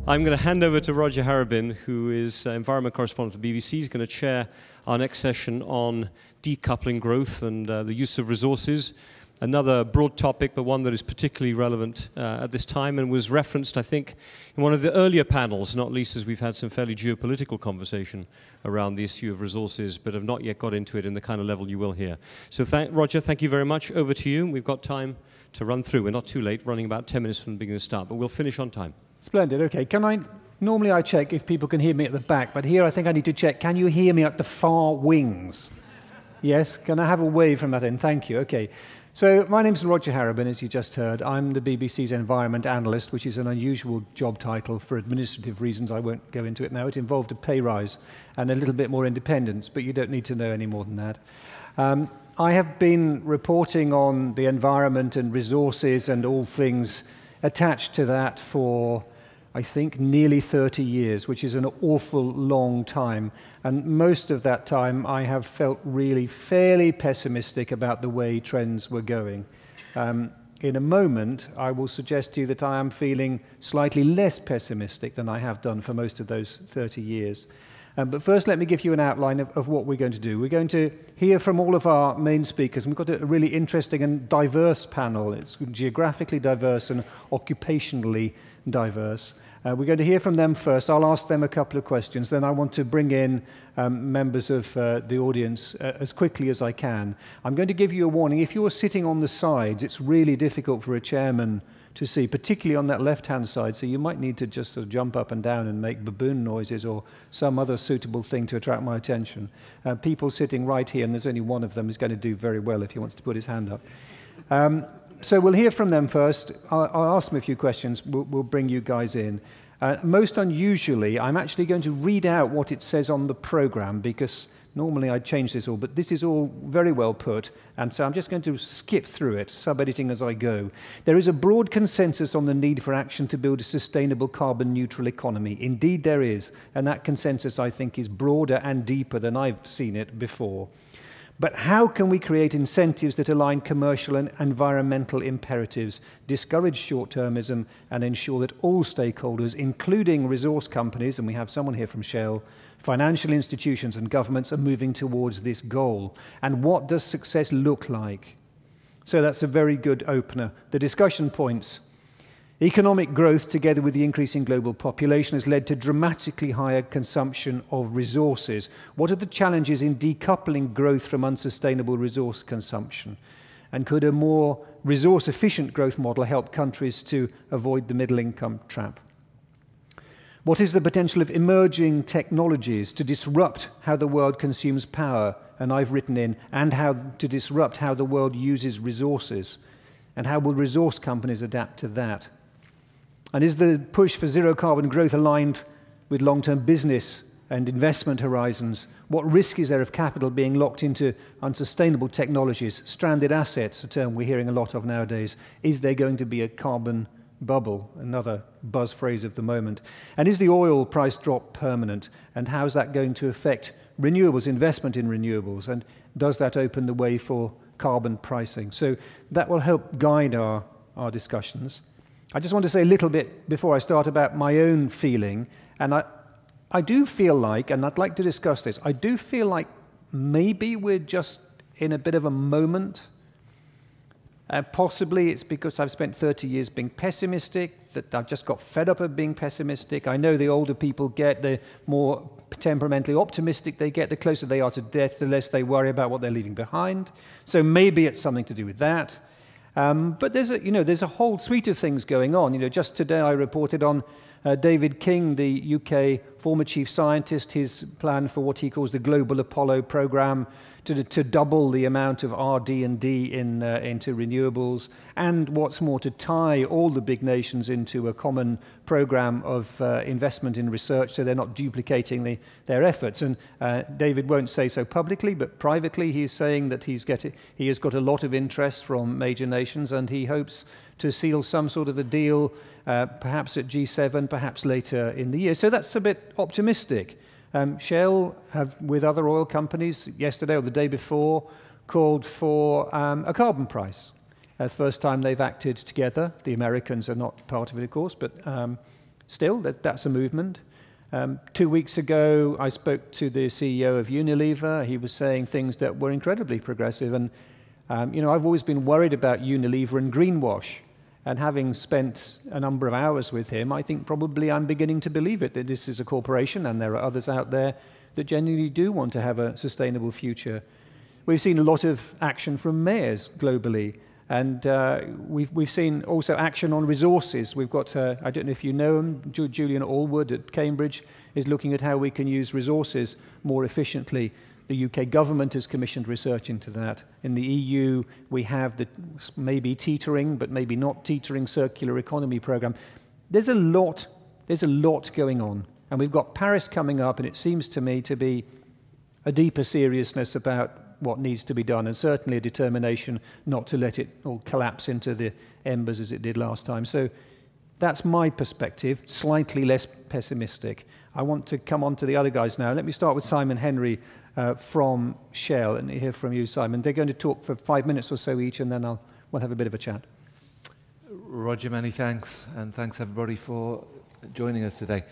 I'm going to hand over to Roger Harrabin, who is environment correspondent for the BBC. He's going to chair our next session on decoupling growth and the use of resources. Another broad topic, but one that is particularly relevant at this time and was referenced, I think, in one of the earlier panels, not least as we've had some fairly geopolitical conversation around the issue of resources, but have not yet got into it in the kind of level you will hear. So Roger, thank you very much. Over to you. We've got time to run through. We're not too late, running about 10 minutes from the beginning to start, but we'll finish on time. Splendid. Okay. Normally I check if people can hear me at the back, but here I think I need to check, can you hear me at the far wings? Yes? Can I have a wave from that end? Thank you. Okay. So my name's Roger Harrabin, as you just heard. I'm the BBC's environment analyst, which is an unusual job title for administrative reasons. I won't go into it now. It involved a pay rise and a little bit more independence, but you don't need to know any more than that. I have been reporting on the environment and resources and all things attached to that for, I think, nearly 30 years, which is an awful long time. And most of that time, I have felt really fairly pessimistic about the way trends were going. In a moment, I will suggest to you that I am feeling slightly less pessimistic than I have done for most of those 30 years. But first, let me give you an outline of what we're going to do. We're going to hear from all of our main speakers. We've got a really interesting and diverse panel. It's geographically diverse and occupationally diverse. We're going to hear from them first. I'll ask them a couple of questions. Then I want to bring in members of the audience as quickly as I can. I'm going to give you a warning. If you're sitting on the sides, it's really difficult for a chairman to see, particularly on that left-hand side, so you might need to just sort of jump up and down and make baboon noises or some other suitable thing to attract my attention. People sitting right here, and there's only one of them, is going to do very well if he wants to put his hand up. So we'll hear from them first. I'll ask them a few questions. We'll bring you guys in. Most unusually, I'm actually going to read out what it says on the programme, because normally I'd change this all, but this is all very well put, and so I'm just going to skip through it, sub-editing as I go. There is a broad consensus on the need for action to build a sustainable carbon-neutral economy. Indeed there is, and that consensus, I think, is broader and deeper than I've seen it before. But how can we create incentives that align commercial and environmental imperatives, discourage short-termism, and ensure that all stakeholders, including resource companies, and we have someone here from Shell, financial institutions and governments, are moving towards this goal? And what does success look like? So that's a very good opener. The discussion points. Economic growth, together with the increase in global population, has led to dramatically higher consumption of resources. What are the challenges in decoupling growth from unsustainable resource consumption? And could a more resource-efficient growth model help countries to avoid the middle-income trap? What is the potential of emerging technologies to disrupt how the world consumes power? And I've written in, and how to disrupt how the world uses resources. And how will resource companies adapt to that? And is the push for zero-carbon growth aligned with long-term business and investment horizons? What risk is there of capital being locked into unsustainable technologies, stranded assets, a term we're hearing a lot of nowadays? Is there going to be a carbon bubble, another buzz phrase of the moment? And is the oil price drop permanent? And how is that going to affect renewables, investment in renewables? And does that open the way for carbon pricing? So that will help guide our discussions. I just want to say a little bit before I start about my own feeling, and I do feel like, and I'd like to discuss this, I do feel like maybe we're just in a bit of a moment. Possibly it's because I've spent 30 years being pessimistic, that I've just got fed up of being pessimistic. I know the older people get, the more temperamentally optimistic they get, the closer they are to death, the less they worry about what they're leaving behind. So maybe it's something to do with that. But there's a whole suite of things going on. Just today I reported on David King, the UK former chief scientist, his plan for what he calls the Global Apollo program to double the amount of RD&D into renewables, and what's more, to tie all the big nations into a common program of investment in research so they're not duplicating their efforts. And David won't say so publicly, but privately he's saying that he has got a lot of interest from major nations, and he hopes to seal some sort of a deal, perhaps at G7, perhaps later in the year. So that's a bit optimistic. Shell have, with other oil companies, yesterday or the day before, called for a carbon price. First time they've acted together. The Americans are not part of it, of course, but Still, that's a movement. 2 weeks ago, I spoke to the CEO of Unilever. He was saying things that were incredibly progressive. And, I've always been worried about Unilever and greenwash. And having spent a number of hours with him, I think probably I'm beginning to believe it, that this is a corporation, and there are others out there that genuinely do want to have a sustainable future. We've seen a lot of action from mayors globally. And we've seen also action on resources. We've got, I don't know if you know him, Julian Allwood at Cambridge is looking at how we can use resources more efficiently. The UK government has commissioned research into that. In the EU, we have the maybe teetering, but maybe not teetering circular economy program. There's a lot going on. And we've got Paris coming up, and it seems to me to be a deeper seriousness about what needs to be done, and certainly a determination not to let it all collapse into the embers as it did last time. So that's my perspective, slightly less pessimistic. I want to come on to the other guys now. Let me start with Simon Henry from Shell, and hear from you, Simon. They're going to talk for 5 minutes or so each, and then we'll have a bit of a chat. Roger, many thanks, and thanks everybody for joining us today.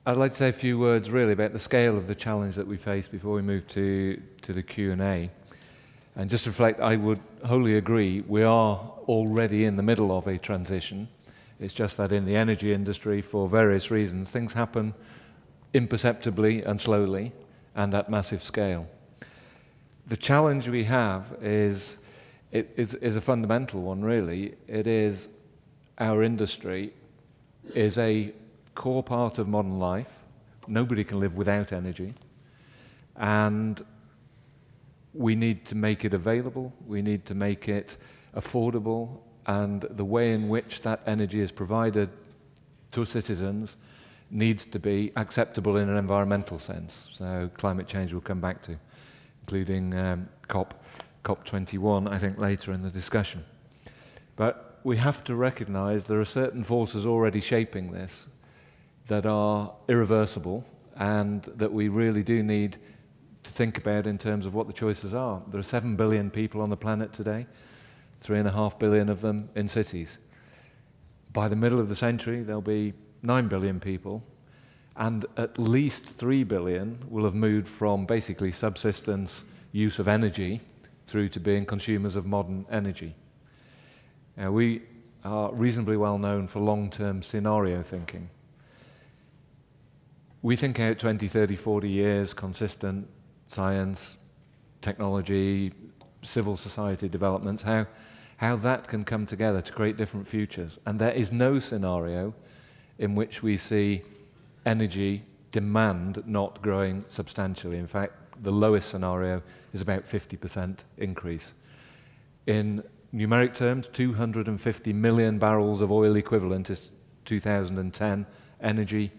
I'd like to say a few words really about the scale of the challenge that we face before we move to the Q&A. And just to reflect, I would wholly agree, we are already in the middle of a transition. It's just that in the energy industry, for various reasons, things happen imperceptibly and slowly and at massive scale. The challenge we have is a fundamental one, really. It is our industry is a core part of modern life. Nobody can live without energy. And we need to make it available. We need to make it affordable. And the way in which that energy is provided to citizens needs to be acceptable in an environmental sense. So climate change we'll come back to, including COP21, I think, later in the discussion. But we have to recognize there are certain forces already shaping this that are irreversible and that we really do need to think about in terms of what the choices are. There are 7 billion people on the planet today, 3.5 billion of them in cities. By the middle of the century, there'll be 9 billion people, and at least 3 billion will have moved from basically subsistence use of energy through to being consumers of modern energy. Now, we are reasonably well known for long-term scenario thinking. We think out 20, 30, 40 years, consistent science, technology, civil society developments, how that can come together to create different futures. And there is no scenario in which we see energy demand not growing substantially. In fact, the lowest scenario is about 50% increase. In numeric terms, 250 million barrels of oil equivalent is 2010 energy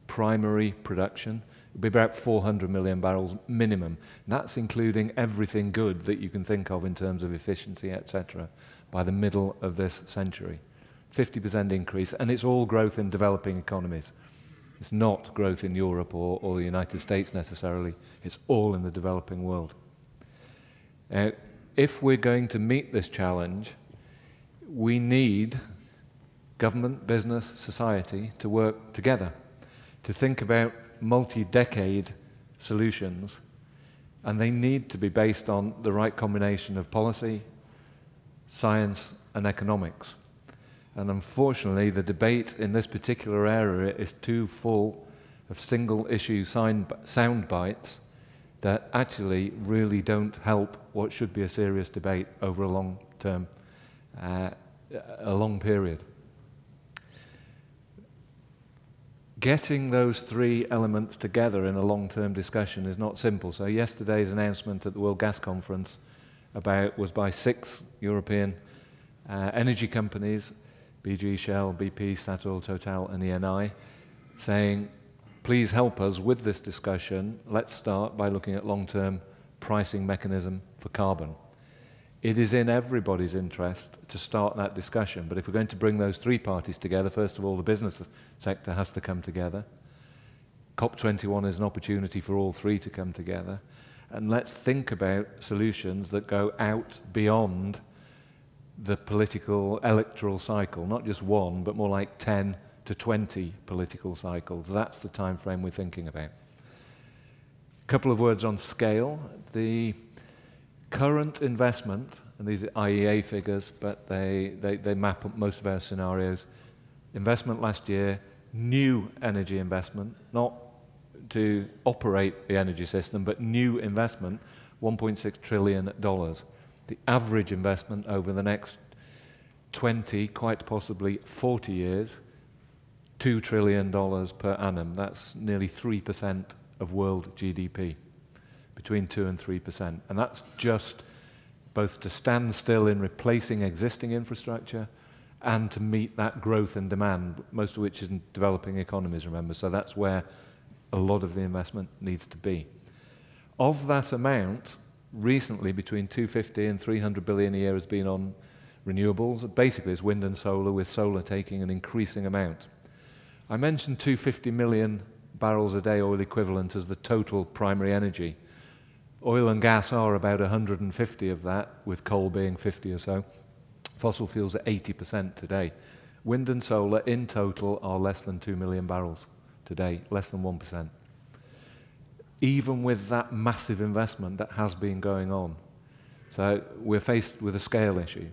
primary production. It would be about 400 million barrels minimum. And that's including everything good that you can think of in terms of efficiency, etc., by the middle of this century. 50% increase, and it's all growth in developing economies. It's not growth in Europe or the United States necessarily. It's all in the developing world. If we're going to meet this challenge, we need government, business, society to work together, to think about multi-decade solutions, and they need to be based on the right combination of policy, science, and economics. And unfortunately, the debate in this particular area is too full of single-issue sound bites that actually really don't help what should be a serious debate over a long period. Getting those three elements together in a long-term discussion is not simple. So yesterday's announcement at the World Gas Conference was by 6 European energy companies, BG, Shell, BP, Statoil, Total, and Eni, saying, please help us with this discussion. Let's start by looking at long-term pricing mechanism for carbon. It is in everybody's interest to start that discussion, but if we're going to bring those three parties together, first of all, the business sector has to come together. COP21 is an opportunity for all three to come together, and let's think about solutions that go out beyond the political electoral cycle, not just one, but more like 10, to 20 political cycles. That's the time frame we're thinking about. A couple of words on scale. The current investment, and these are IEA figures, but they map up most of our scenarios. Investment last year, new energy investment, not to operate the energy system, but new investment, $1.6 trillion. The average investment over the next 20, quite possibly 40 years, $2 trillion per annum. That's nearly 3% of world GDP, between 2 and 3%. And that's just both to stand still in replacing existing infrastructure and to meet that growth and demand, most of which is in developing economies, remember. So that's where a lot of the investment needs to be. Of that amount, recently between 250 and 300 billion a year has been on renewables. Basically, it's wind and solar, with solar taking an increasing amount. I mentioned 250 million barrels a day oil equivalent as the total primary energy. Oil and gas are about 150 of that, with coal being 50 or so. Fossil fuels are 80% today. Wind and solar in total are less than 2 million barrels today, less than 1%. Even with that massive investment that has been going on. So we're faced with a scale issue.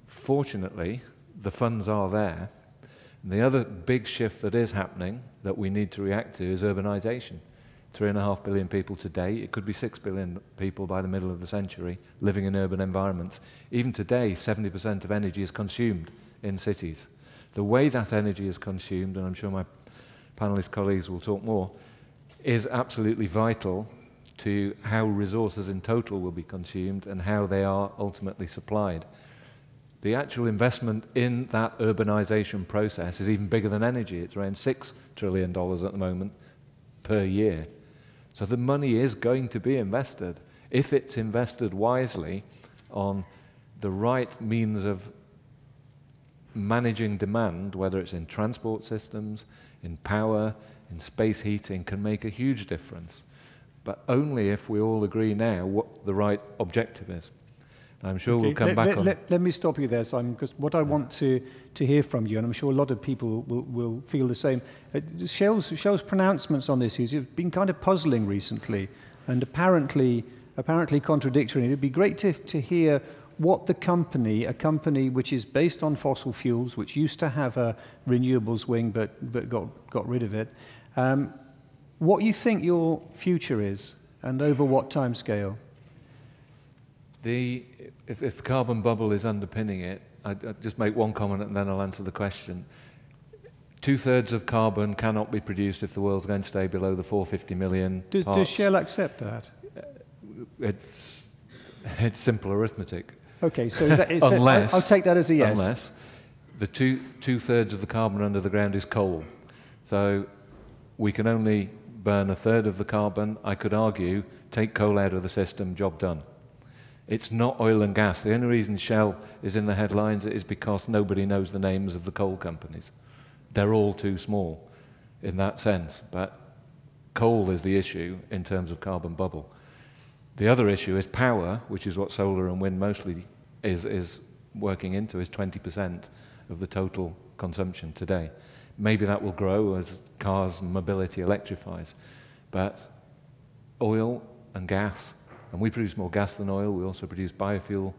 Fortunately, the funds are there. And the other big shift that is happening that we need to react to is urbanization. 3.5 billion people today, it could be 6 billion people by the middle of the century living in urban environments. Even today, 70% of energy is consumed in cities. The way that energy is consumed, and I'm sure my panelist colleagues will talk more, is absolutely vital to how resources in total will be consumed and how they are ultimately supplied. The actual investment in that urbanization process is even bigger than energy. It's around $6 trillion at the moment per year. So the money is going to be invested, if it's invested wisely on the right means of managing demand, whether it's in transport systems, in power, in space heating, can make a huge difference. But only if we all agree now what the right objective is. I'm sure we'll come back on... Let me stop you there, Simon, because what I want to hear from you, and I'm sure a lot of people will feel the same, Shell's pronouncements on this have been kind of puzzling recently and apparently contradictory. It'd be great to hear what the company, a company which is based on fossil fuels, which used to have a renewables wing but got rid of it, what you think your future is and over what time scale? If the carbon bubble is underpinning it, I'd just make one comment and then I'll answer the question. 2/3 of carbon cannot be produced if the world's going to stay below the 450 million parts. Does Shell accept that? It's simple arithmetic. Okay, so Unless, I'll take that as a yes. Unless the two-thirds of the carbon under the ground is coal. So we can only burn 1/3 of the carbon. I could argue, take coal out of the system, job done. It's not oil and gas. The only reason Shell is in the headlines is because nobody knows the names of the coal companies. They're all too small in that sense. But coal is the issue in terms of carbon bubble. The other issue is power, which is what solar and wind mostly is working into, is 20% of the total consumption today. Maybe that will grow as cars and mobility electrifies. But oil and gas, and we produce more gas than oil. We also produce biofuel,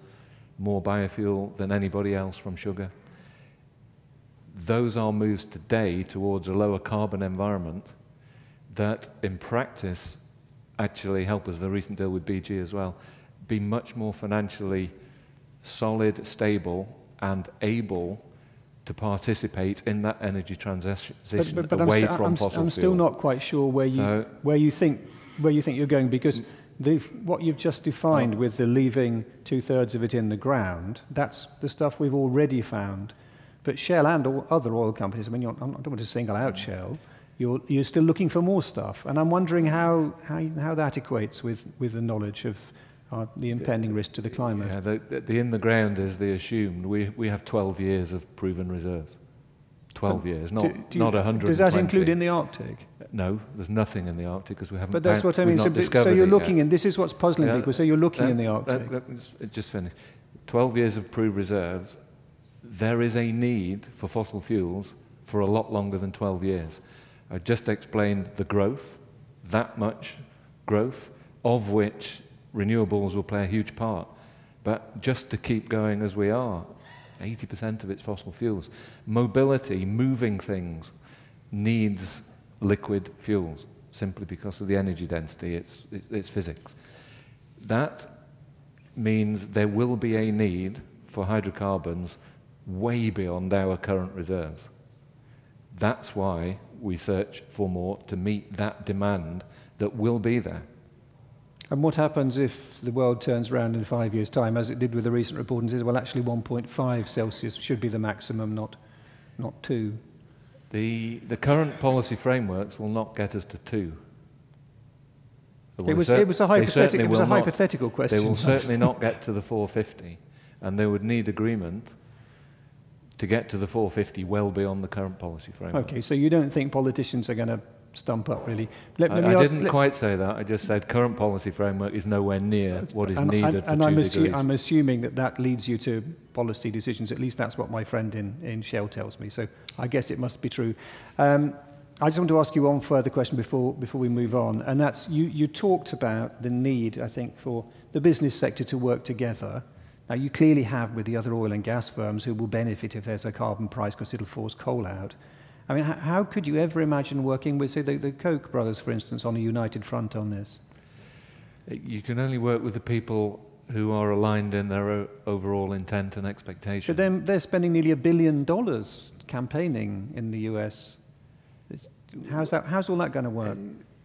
more biofuel than anybody else from sugar. Those are moves today towards a lower carbon environment that, in practice, actually help us, the recent deal with BG as well, be much more financially solid, stable, and able to participate in that energy transition away from fossil fuel. I'm still not quite sure where you think you're going, because what you've just defined with the leaving 2/3 of it in the ground, that's the stuff we've already found. But Shell and all other oil companies, I mean, I don't want to single out Shell, you're still looking for more stuff. And I'm wondering how that equates with the knowledge of the impending risk to the climate. Yeah, the in the ground is the assumed. We have 12 years of proven reserves. 12 years, not 120. Does that include in the Arctic? No, there's nothing in the Arctic because we haven't. But that's what I mean. So you're looking in. This is what's puzzling people. So you're looking in the Arctic. Just finish. 12 years of proved reserves. there is a need for fossil fuels for a lot longer than 12 years. I just explained the growth, that much growth, of which renewables will play a huge part. But just to keep going as we are, 80% of it's fossil fuels. Mobility, moving things, needs liquid fuels, simply because of the energy density, it's physics. That means there will be a need for hydrocarbons way beyond our current reserves. That's why we search for more to meet that demand that will be there. And what happens if the world turns around in 5 years' time, as it did with the recent report, and says, well, actually 1.5 Celsius should be the maximum, not 2? The current policy frameworks will not get us to 2. It was a hypothetical question. They will certainly not get to the 450, and they would need agreement to get to the 450 well beyond the current policy framework. Okay, so you don't think politicians are going to stump up, really? I didn't quite say that. I just said current policy framework is nowhere near what is needed for 2 degrees. I'm assuming that leads you to policy decisions. At least that's what my friend in Shell tells me. So I guess it must be true. I just want to ask you one further question before we move on, and that's you talked about the need, I think, for the business sector to work together. Now, you clearly have with the other oil and gas firms who will benefit if there's a carbon price because it'll force coal out. I mean, how could you ever imagine working with, say, the Koch brothers, for instance, on a united front on this? You can only work with the people who are aligned in their overall intent and expectation. But then they're spending nearly $1 billion campaigning in the US. How's all that going to work?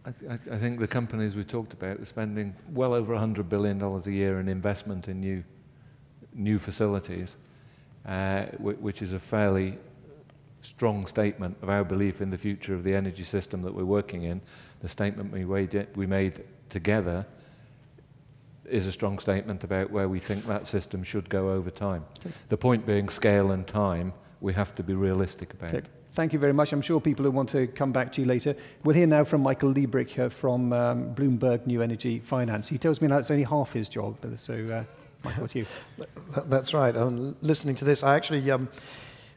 I think the companies we talked about are spending well over $100 billion a year in investment in new facilities, which is a fairly strong statement of our belief in the future of the energy system that we're working in. The statement we made together is a strong statement about where we think that system should go over time. Okay. The point being scale and time, we have to be realistic about. Okay. Thank you very much. I'm sure people who want to come back to you later. We'll hear now from Michael Liebrich from Bloomberg New Energy Finance. He tells me now it's only half his job, so Michael, to you. That's right. Listening to this, I actually...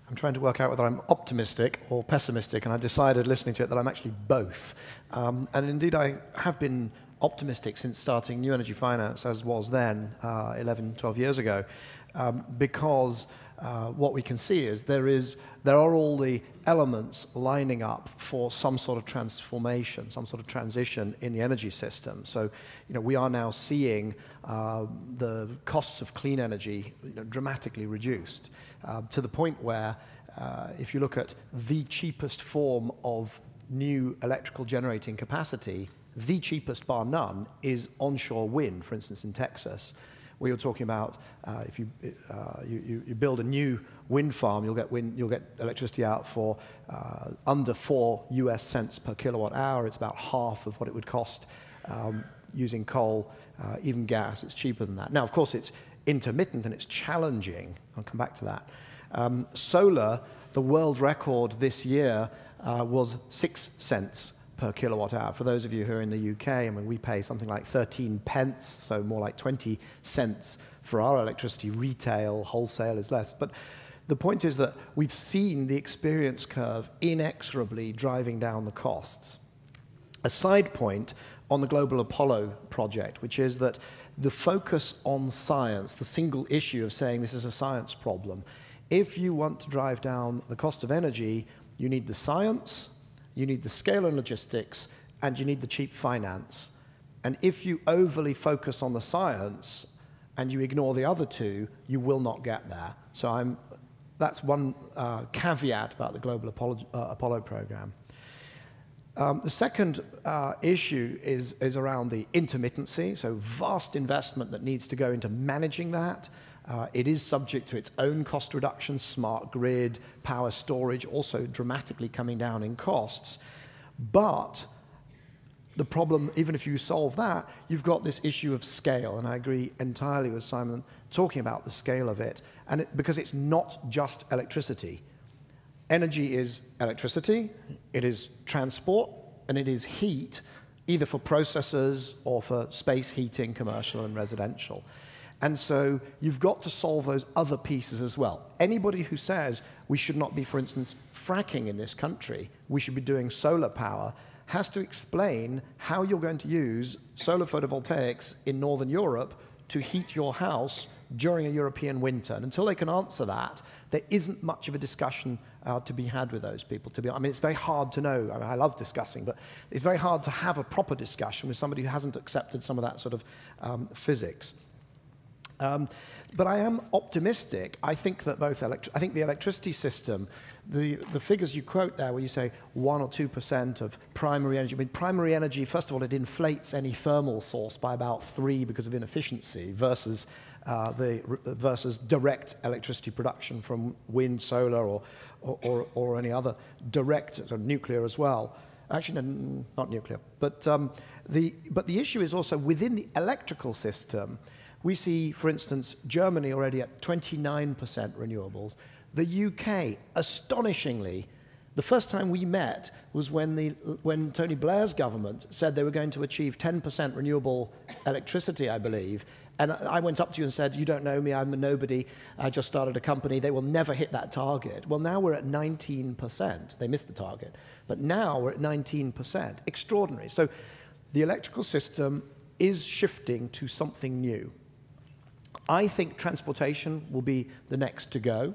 I'm trying to work out whether I'm optimistic or pessimistic, and I decided, listening to it, that I'm actually both. And indeed, I have been optimistic since starting New Energy Finance, as was then, 11, 12 years ago, because what we can see is there are all the elements lining up for some sort of transformation, some sort of transition in the energy system. So, we are now seeing the costs of clean energy dramatically reduced to the point where if you look at the cheapest form of new electrical generating capacity, the cheapest bar none is onshore wind, for instance, in Texas. We were talking about if you build a new wind farm, you'll get electricity out for under 4 US cents per kilowatt hour. It's about half of what it would cost using coal, even gas. It's cheaper than that. Now, of course, it's intermittent and it's challenging. I'll come back to that. Solar, the world record this year was 6 cents per kilowatt hour. For those of you who are in the UK, I mean, we pay something like 13 pence, so more like 20 cents for our electricity. Retail, wholesale is less. But the point is that we've seen the experience curve inexorably driving down the costs. A side point on the Global Apollo project, which is that the focus on science, the single issue of saying this is a science problem, if you want to drive down the cost of energy, you need the science, you need the scale and logistics, and you need the cheap finance. And if you overly focus on the science and you ignore the other two, you will not get there. So that's one caveat about the Global Apollo program. The second issue is around the intermittency, so vast investment that needs to go into managing that. It is subject to its own cost reduction, smart grid, power storage, also dramatically coming down in costs. But the problem, even if you solve that, you've got this issue of scale, and I agree entirely with Simon talking about the scale of it, and because it's not just electricity. Energy is electricity, it is transport, and it is heat, either for processors or for space heating, commercial and residential. And so you've got to solve those other pieces as well. Anybody who says we should not be, for instance, fracking in this country, we should be doing solar power, has to explain how you're going to use solar photovoltaics in Northern Europe to heat your house during a European winter. And until they can answer that, there isn't much of a discussion to be had with those people. I mean, it's very hard to know. I mean, I love discussing, but it's very hard to have a proper discussion with somebody who hasn't accepted some of that sort of physics. But I am optimistic. I think that I think the electricity system, the figures you quote there, where you say 1 or 2% of primary energy. I mean, primary energy, first of all, it inflates any thermal source by about 3 because of inefficiency versus versus direct electricity production from wind, solar, or any other direct, nuclear as well. Actually, no, not nuclear. But the issue is also within the electrical system. We see, for instance, Germany already at 29% renewables. The UK, astonishingly, the first time we met was when Tony Blair's government said they were going to achieve 10% renewable electricity, I believe. And I went up to you and said, you don't know me, I'm a nobody, I just started a company, they will never hit that target. Well, now we're at 19%. They missed the target. But now we're at 19%. Extraordinary. So the electrical system is shifting to something new. I think transportation will be the next to go.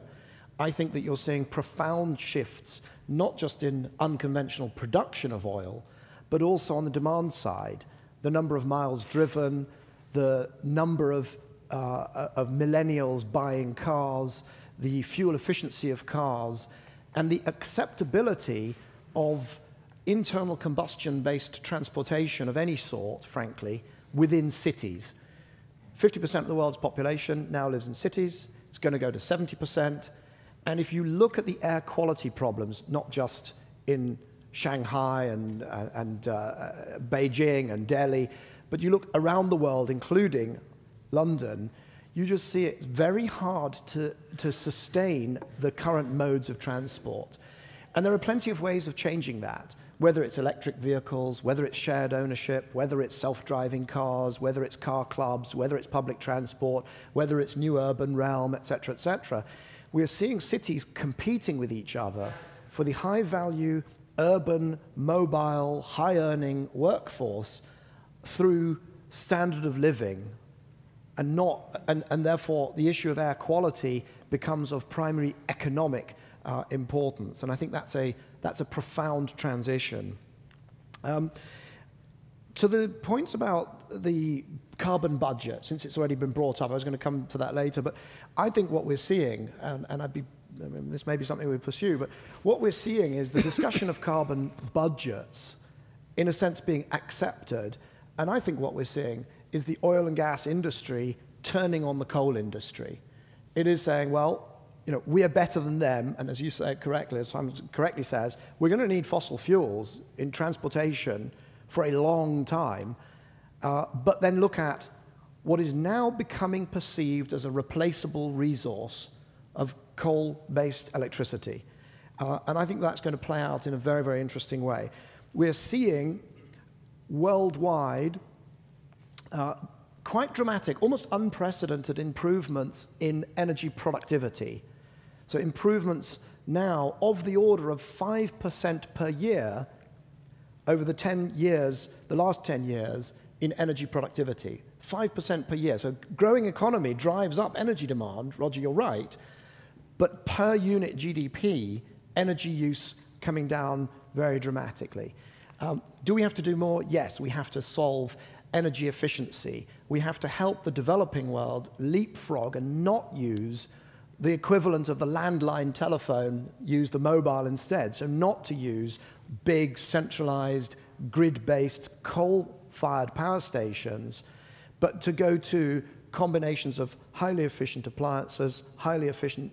I think that you're seeing profound shifts, not just in unconventional production of oil, but also on the demand side. The number of miles driven, the number of millennials buying cars, the fuel efficiency of cars, and the acceptability of internal combustion-based transportation of any sort, frankly, within cities. 50% of the world's population now lives in cities. It's going to go to 70%. And if you look at the air quality problems, not just in Shanghai and Beijing and Delhi, but you look around the world, including London, you just see it's very hard to sustain the current modes of transport. And there are plenty of ways of changing that, whether it's electric vehicles, whether it's shared ownership, whether it's self-driving cars, whether it's car clubs, whether it's public transport, whether it's new urban realm, et cetera, et cetera. We are seeing cities competing with each other for the high-value, urban, mobile, high-earning workforce through standard of living, and therefore the issue of air quality becomes of primary economic importance. And I think that's a profound transition. To the points about the carbon budget, since it's already been brought up, I was going to come to that later, but I think what we're seeing, this may be something we pursue, but what we're seeing is the discussion of carbon budgets, in a sense, being accepted. And I think what we're seeing is the oil and gas industry turning on the coal industry. It is saying, well, we are better than them, and as you said correctly, as Simon correctly says, we're going to need fossil fuels in transportation for a long time, but then look at what is now becoming perceived as a replaceable resource of coal-based electricity. And I think that's going to play out in a very, very interesting way. We're seeing worldwide quite dramatic, almost unprecedented improvements in energy productivity. So improvements now of the order of 5% per year over the last 10 years in energy productivity. 5% per year. So growing economy drives up energy demand, Roger, you're right, but per unit GDP, energy use coming down very dramatically. Do we have to do more? Yes, we have to solve energy efficiency. We have to help the developing world leapfrog and not use the equivalent of the landline telephone, use the mobile instead. So not to use big, centralized, grid-based, coal-fired power stations, but to go to combinations of highly efficient appliances, highly efficient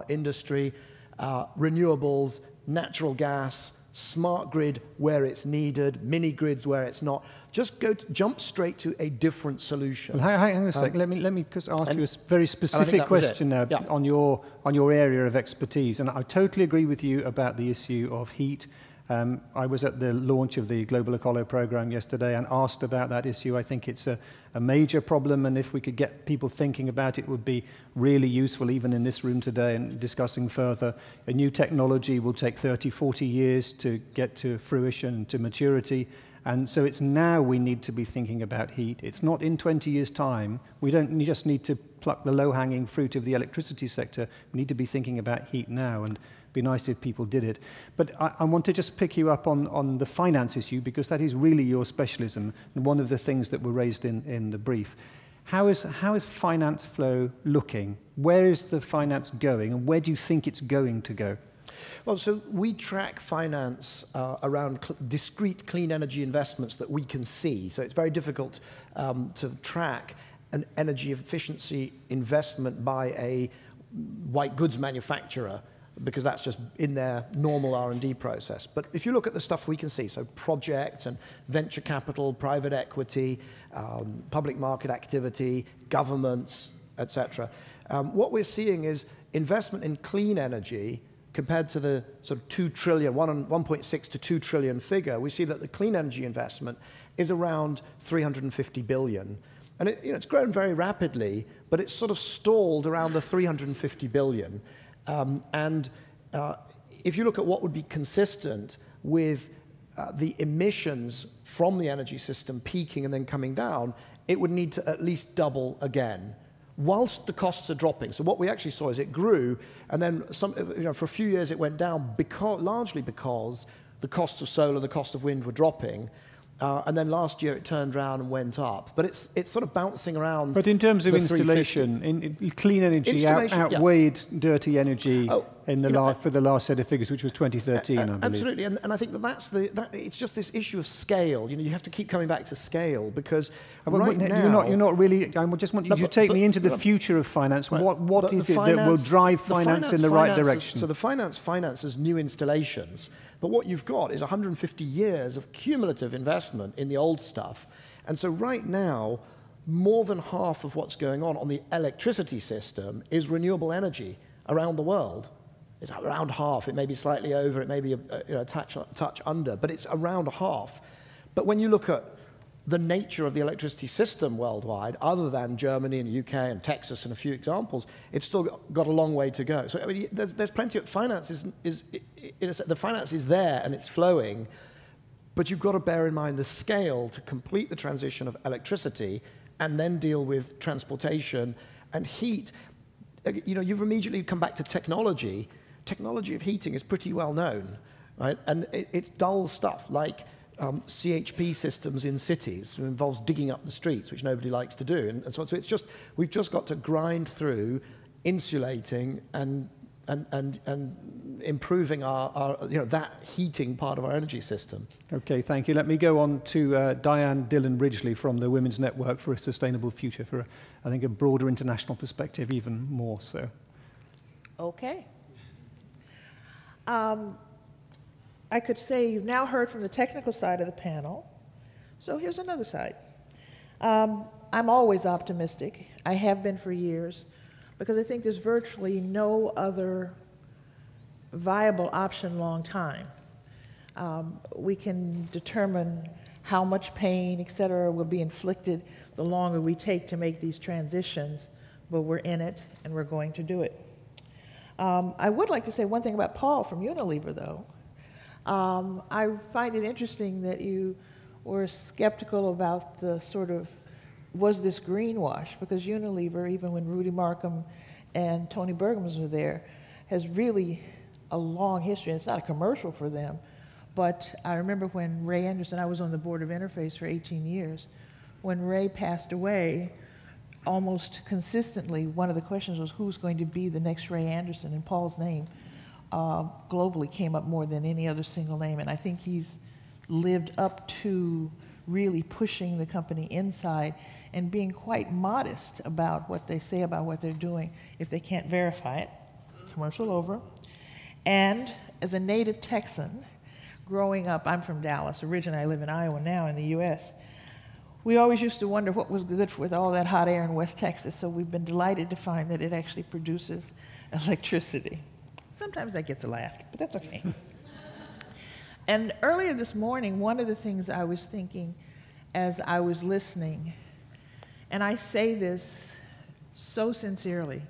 industry, renewables, natural gas, smart grid where it's needed, mini grids where it's not. Just jump straight to a different solution. Well, hang on a second. Let me just ask you a very specific question now on your area of expertise. And I totally agree with you about the issue of heat I was at the launch of the Global Ecolo program yesterday and asked about that issue. I think it's a major problem, and if we could get people thinking about it, it would be really useful, even in this room today, and discussing further. A new technology will take 30, 40 years to get to fruition, to maturity, and so it's now we need to be thinking about heat. It's not in 20 years' time. We don't just need to pluck the low-hanging fruit of the electricity sector. We need to be thinking about heat now, and be nice if people did it. But I want to just pick you up on the finance issue, because that is really your specialism, and one of the things that were raised in the brief. How is finance flow looking? Where is the finance going, and where do you think it's going to go? Well, so we track finance around discrete clean energy investments that we can see. So it's very difficult to track an energy efficiency investment by a white goods manufacturer, because that's just in their normal R&D process. But if you look at the stuff we can see, so projects and venture capital, private equity, public market activity, governments, etc., what we're seeing is investment in clean energy compared to the sort of 2 trillion, 1.6 to 2 trillion figure. We see that the clean energy investment is around 350 billion. And it's grown very rapidly, but it's sort of stalled around the 350 billion. If you look at what would be consistent with the emissions from the energy system peaking and then coming down, it would need to at least double again, whilst the costs are dropping. So what we actually saw is it grew, and then for a few years it went down, largely because the cost of solar and the cost of wind were dropping. And then last year it turned around and went up. But it's sort of bouncing around. But in terms of installation, clean energy outweighed dirty energy for the last set of figures, which was 2013, I believe. Absolutely, and I think it's just this issue of scale. You have to keep coming back to scale, because now you're not really. I just want you to take me into the future of finance. Right. What is it that will drive finance in the right direction? So the finance finances new installations. But what you've got is 150 years of cumulative investment in the old stuff. And so right now, more than half of what's going on the electricity system is renewable energy around the world. It's around half. It may be slightly over. It may be a touch under. But it's around half. But when you look at the nature of the electricity system worldwide, other than Germany and the UK and Texas and a few examples, it's still got a long way to go. So I mean, there's plenty of finance. The finance is there and it's flowing, but you've got to bear in mind the scale to complete the transition of electricity and then deal with transportation and heat. You've immediately come back to technology. Technology of heating is pretty well known, right? And it's dull stuff like CHP systems in cities. It involves digging up the streets, which nobody likes to do, and so on. So we've just got to grind through insulating and improving our that heating part of our energy system. Okay, thank you. Let me go on to Diane Dillon-Ridgely from the Women's Network for a Sustainable Future, for I think a broader international perspective, even more so. Okay. I could say you've now heard from the technical side of the panel, so here's another side. I'm always optimistic. I have been for years, because I think there's virtually no other viable option long time. We can determine how much pain, et cetera, will be inflicted the longer we take to make these transitions, but we're in it and we're going to do it. I would like to say one thing about Paul from Unilever, though. I find it interesting that you were skeptical about the sort of, was this greenwash? Because Unilever, even when Rudy Markham and Tony Bergmans were there, has really a long history. And it's not a commercial for them, but I remember when Ray Anderson, I was on the board of Interface for 18 years, when Ray passed away, almost consistently, one of the questions was who's going to be the next Ray Anderson, and Paul's name globally came up more than any other single name, and I think he's lived up to really pushing the company inside and being quite modest about what they say about what they're doing if they can't verify it. Commercial over. And as a native Texan, growing up, I'm from Dallas, originally I live in Iowa now in the US, we always used to wonder what was good with all that hot air in West Texas, so we've been delighted to find that it actually produces electricity. Sometimes that gets a laugh, but that's okay. And earlier this morning, one of the things I was thinking as I was listening, and I say this so sincerely,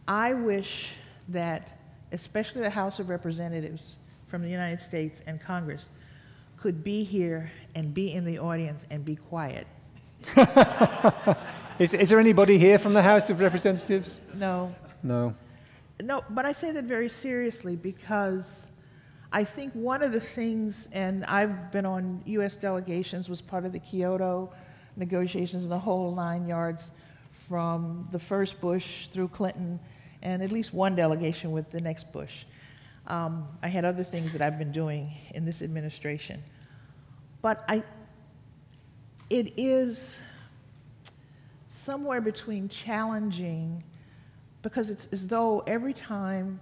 I wish that especially the House of Representatives from the United States and Congress could be here and be in the audience and be quiet. Is there anybody here from the House of Representatives? No. No. No, but I say that very seriously because I think one of the things, and I've been on U.S. delegations, was part of the Kyoto negotiations and the whole 9 yards from the first Bush through Clinton, and at least one delegation with the next Bush. I had other things that I've been doing in this administration. But it is somewhere between challenging, because it's as though every time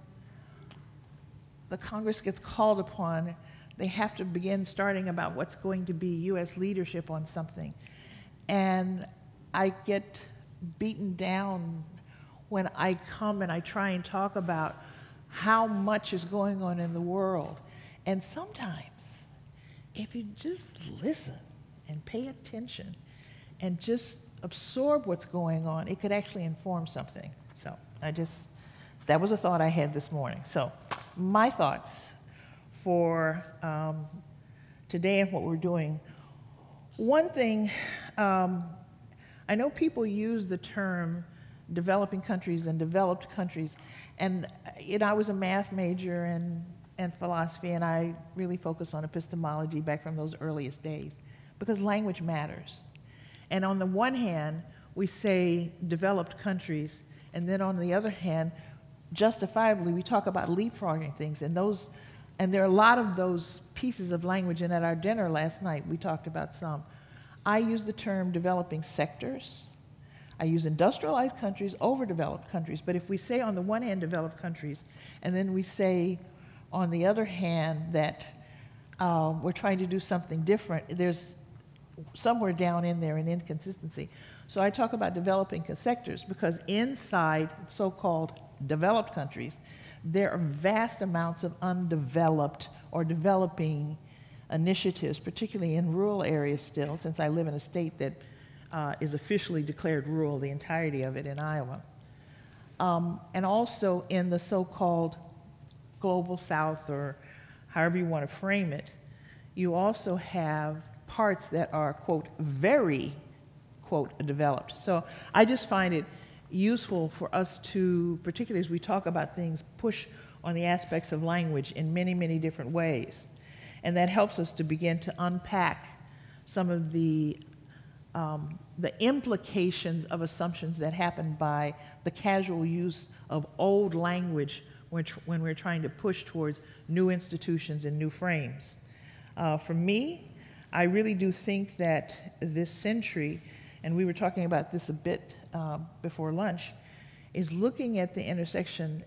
the Congress gets called upon, they have to begin starting about what's going to be U.S. leadership on something. And I get beaten down when I come and I try and talk about how much is going on in the world. And sometimes, if you just listen and pay attention and just absorb what's going on, it could actually inform something. So that was a thought I had this morning. So my thoughts for today and what we're doing. One thing, I know people use the term developing countries and developed countries, and I was a math major and philosophy, and I really focus on epistemology back from those earliest days, because language matters. And on the one hand, we say developed countries, and then on the other hand, justifiably, we talk about leapfrogging things, and there are a lot of those pieces of language, and at our dinner last night, we talked about some. I use the term developing sectors. I use industrialized countries over developed countries, but if we say on the one hand developed countries, and then we say on the other hand that we're trying to do something different, there's somewhere down in there an inconsistency. So I talk about developing sectors because inside so-called developed countries, there are vast amounts of undeveloped or developing initiatives, particularly in rural areas still, since I live in a state that is officially declared rural, the entirety of it in Iowa. And also in the so-called global south, or however you want to frame it, you also have parts that are, quote, very, quote, developed. So I just find it useful for us to, particularly as we talk about things, push on the aspects of language in many, many different ways. And that helps us to begin to unpack some of the implications of assumptions that happen by the casual use of old language when we're trying to push towards new institutions and new frames. For me, I really do think that this century, and we were talking about this a bit before lunch, is looking at the intersection,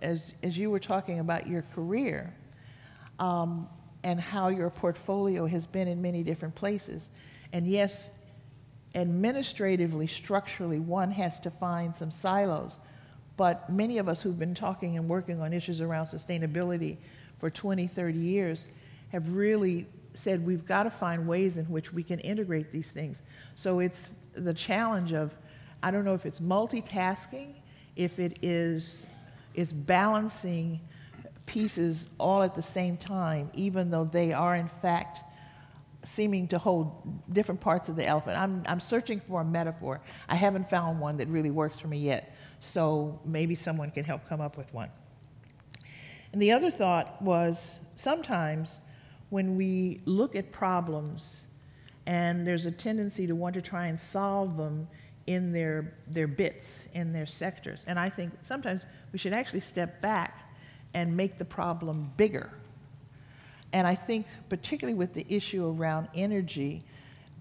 as you were talking about your career, and how your portfolio has been in many different places. And yes, administratively, structurally, one has to find some silos, but many of us who've been talking and working on issues around sustainability for 20, 30 years have really said we've got to find ways in which we can integrate these things. So it's the challenge of, I don't know if it's multitasking, if it is balancing pieces all at the same time, even though they are in fact seeming to hold different parts of the elephant. I'm searching for a metaphor. I haven't found one that really works for me yet, so maybe someone can help come up with one. And the other thought was, sometimes when we look at problems and there's a tendency to want to try and solve them in their bits, in their sectors, and I think sometimes we should actually step back and make the problem bigger. And I think particularly with the issue around energy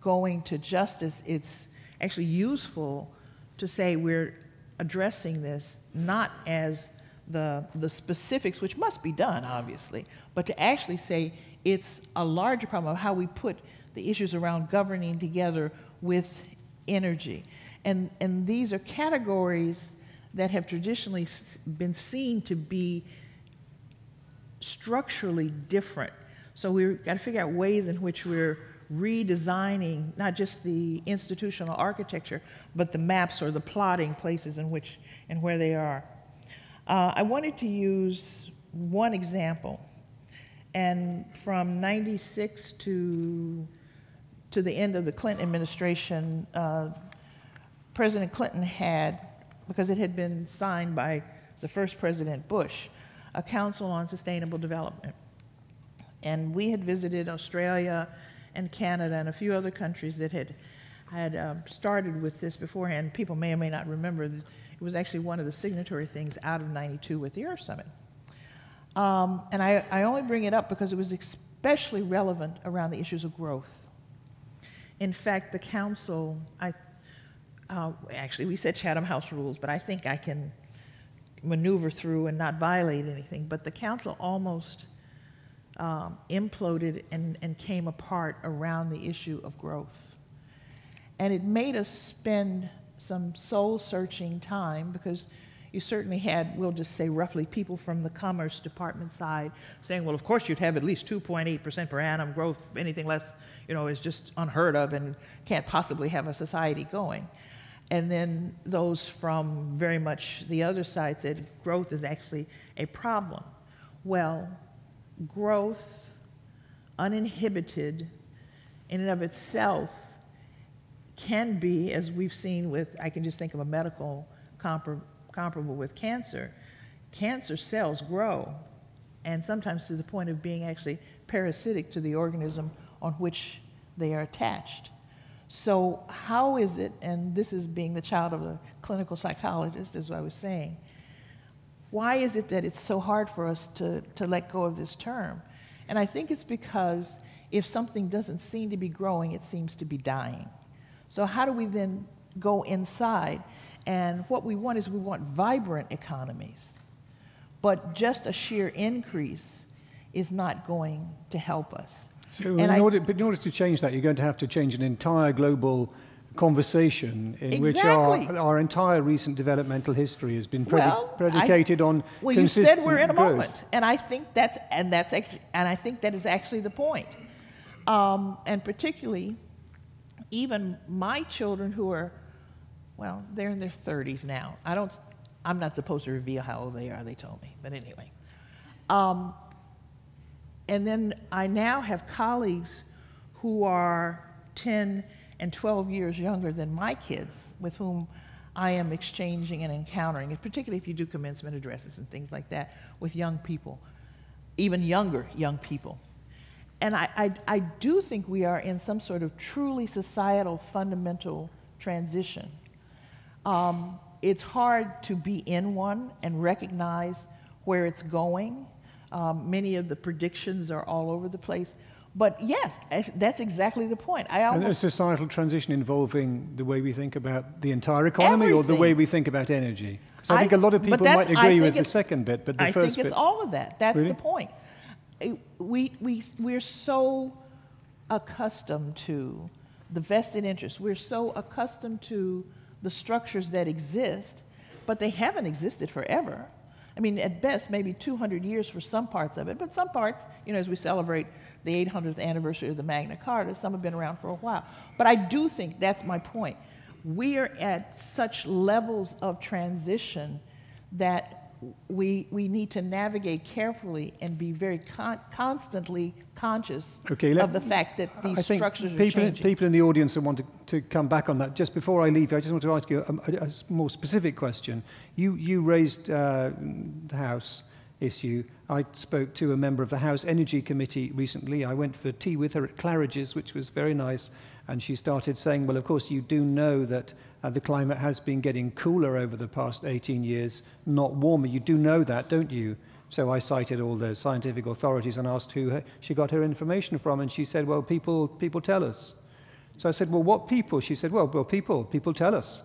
going to justice, it's actually useful to say we're addressing this not as the specifics, which must be done, obviously, but to actually say it's a larger problem of how we put the issues around governing together with energy. And these are categories that have traditionally been seen to be structurally different. So we've got to figure out ways in which we're redesigning not just the institutional architecture, but the maps or the plotting places in which and where they are. I wanted to use one example, and from '96 to the end of the Clinton administration, President Clinton had, because it had been signed by the first President Bush, a Council on Sustainable Development. And we had visited Australia and Canada and a few other countries that had started with this beforehand. People may or may not remember that it was actually one of the signatory things out of '92 with the Earth Summit. And I only bring it up because it was especially relevant around the issues of growth. In fact, the Council, actually we said Chatham House rules, but I think I can maneuver through and not violate anything. But the Council almost imploded and came apart around the issue of growth. And it made us spend some soul-searching time, because you certainly had, we'll just say roughly, people from the Commerce Department side saying, well, of course you'd have at least 2.8% per annum growth. Anything less, is just unheard of and can't possibly have a society going. And then those from very much the other side said growth is actually a problem. Well, growth, uninhibited in and of itself, can be, as we've seen with, I can just think of a medical comparable with cancer. Cancer cells grow, and sometimes to the point of being actually parasitic to the organism on which they are attached. So how is it, and this is being the child of a clinical psychologist, as I was saying, why is it that it's so hard for us to let go of this term? And I think it's because if something doesn't seem to be growing, it seems to be dying. So how do we then go inside? And what we want is we want vibrant economies. But just a sheer increase is not going to help us. So in order to change that, you're going to have to change an entire global conversation in which our entire recent developmental history has been predicated on consistent growth. You said we're in a moment, and I think that is actually the point. And particularly, even my children who are, well, they're in their 30s now. I'm not supposed to reveal how old they are, they told me, but anyway. And then I now have colleagues who are 10 and 12 years younger than my kids, with whom I am exchanging and encountering, and particularly if you do commencement addresses and things like that with young people, even younger young people. And I do think we are in some sort of truly societal fundamental transition. It's hard to be in one and recognize where it's going. Many of the predictions are all over the place. But yes, that's exactly the point. And a societal transition involving the way we think about the entire economy or the way we think about energy? Because I think a lot of people might agree with the second bit, but the first bit... I think it's all of that. That's the point. We're so accustomed to the vested interests. We're so accustomed to the structures that exist, but they haven't existed forever. I mean, at best, maybe 200 years for some parts of it, but some parts, as we celebrate the 800th anniversary of the Magna Carta, some have been around for a while. But I do think that's my point. We are at such levels of transition that we need to navigate carefully and be very constantly conscious of the fact that these structures are changing. People in the audience that want to come back on that. Just before I leave, I just want to ask you a more specific question. You raised the House issue. I spoke to a member of the House Energy Committee recently. I went for tea with her at Claridge's, which was very nice, and she started saying, well, of course, you do know that the climate has been getting cooler over the past 18 years, not warmer. You do know that, don't you? So I cited all the scientific authorities and asked who she got her information from, and she said, well, people tell us. So I said, well, what people? She said, well, people tell us.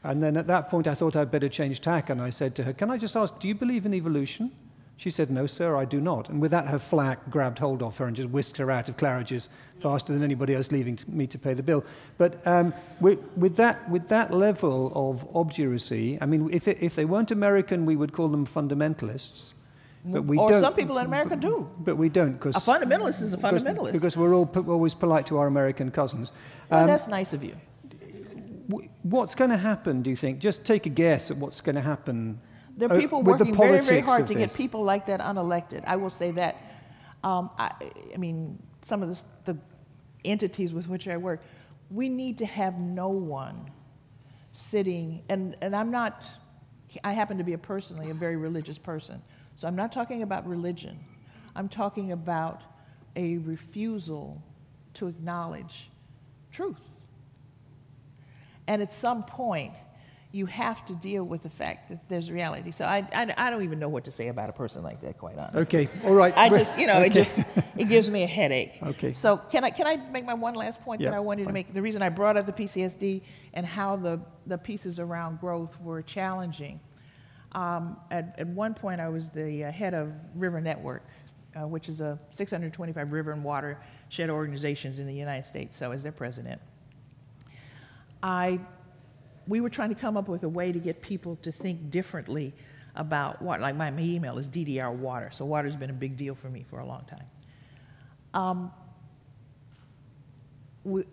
And then at that point, I thought I'd better change tack, and I said to her, can I just ask, do you believe in evolution? She said, no, sir, I do not. And with that, her flack grabbed hold of her and just whisked her out of Claridge's faster than anybody else leaving me to pay the bill. But with that level of obduracy, I mean, if they weren't American, we would call them fundamentalists. But we or don't, some people in America do. But we don't, A fundamentalist is a fundamentalist. Because we're all always polite to our American cousins. Well, that's nice of you. What's going to happen, do you think? Just take a guess at what's going to happen. There are people with the working very, very politics hard of to get this. people like that unelected. I will say that. I mean, some of the entities with which I work, we need to have no one sitting, and I happen to be personally a very religious person, so I'm not talking about religion. I'm talking about a refusal to acknowledge truth. And at some point, you have to deal with the fact that there's reality. So I don't even know what to say about a person like that, quite honestly. Okay, all right. I just, Okay. it gives me a headache. Okay. So can I make my one last point Yeah, that I wanted fine. to make? The reason I brought up the PCSD and how the pieces around growth were challenging. At one point, I was the head of River Network, which is a 625 river and watershed organizations in the United States. So as their president, we were trying to come up with a way to get people to think differently about water. Like my email is DDR water, so water's been a big deal for me for a long time.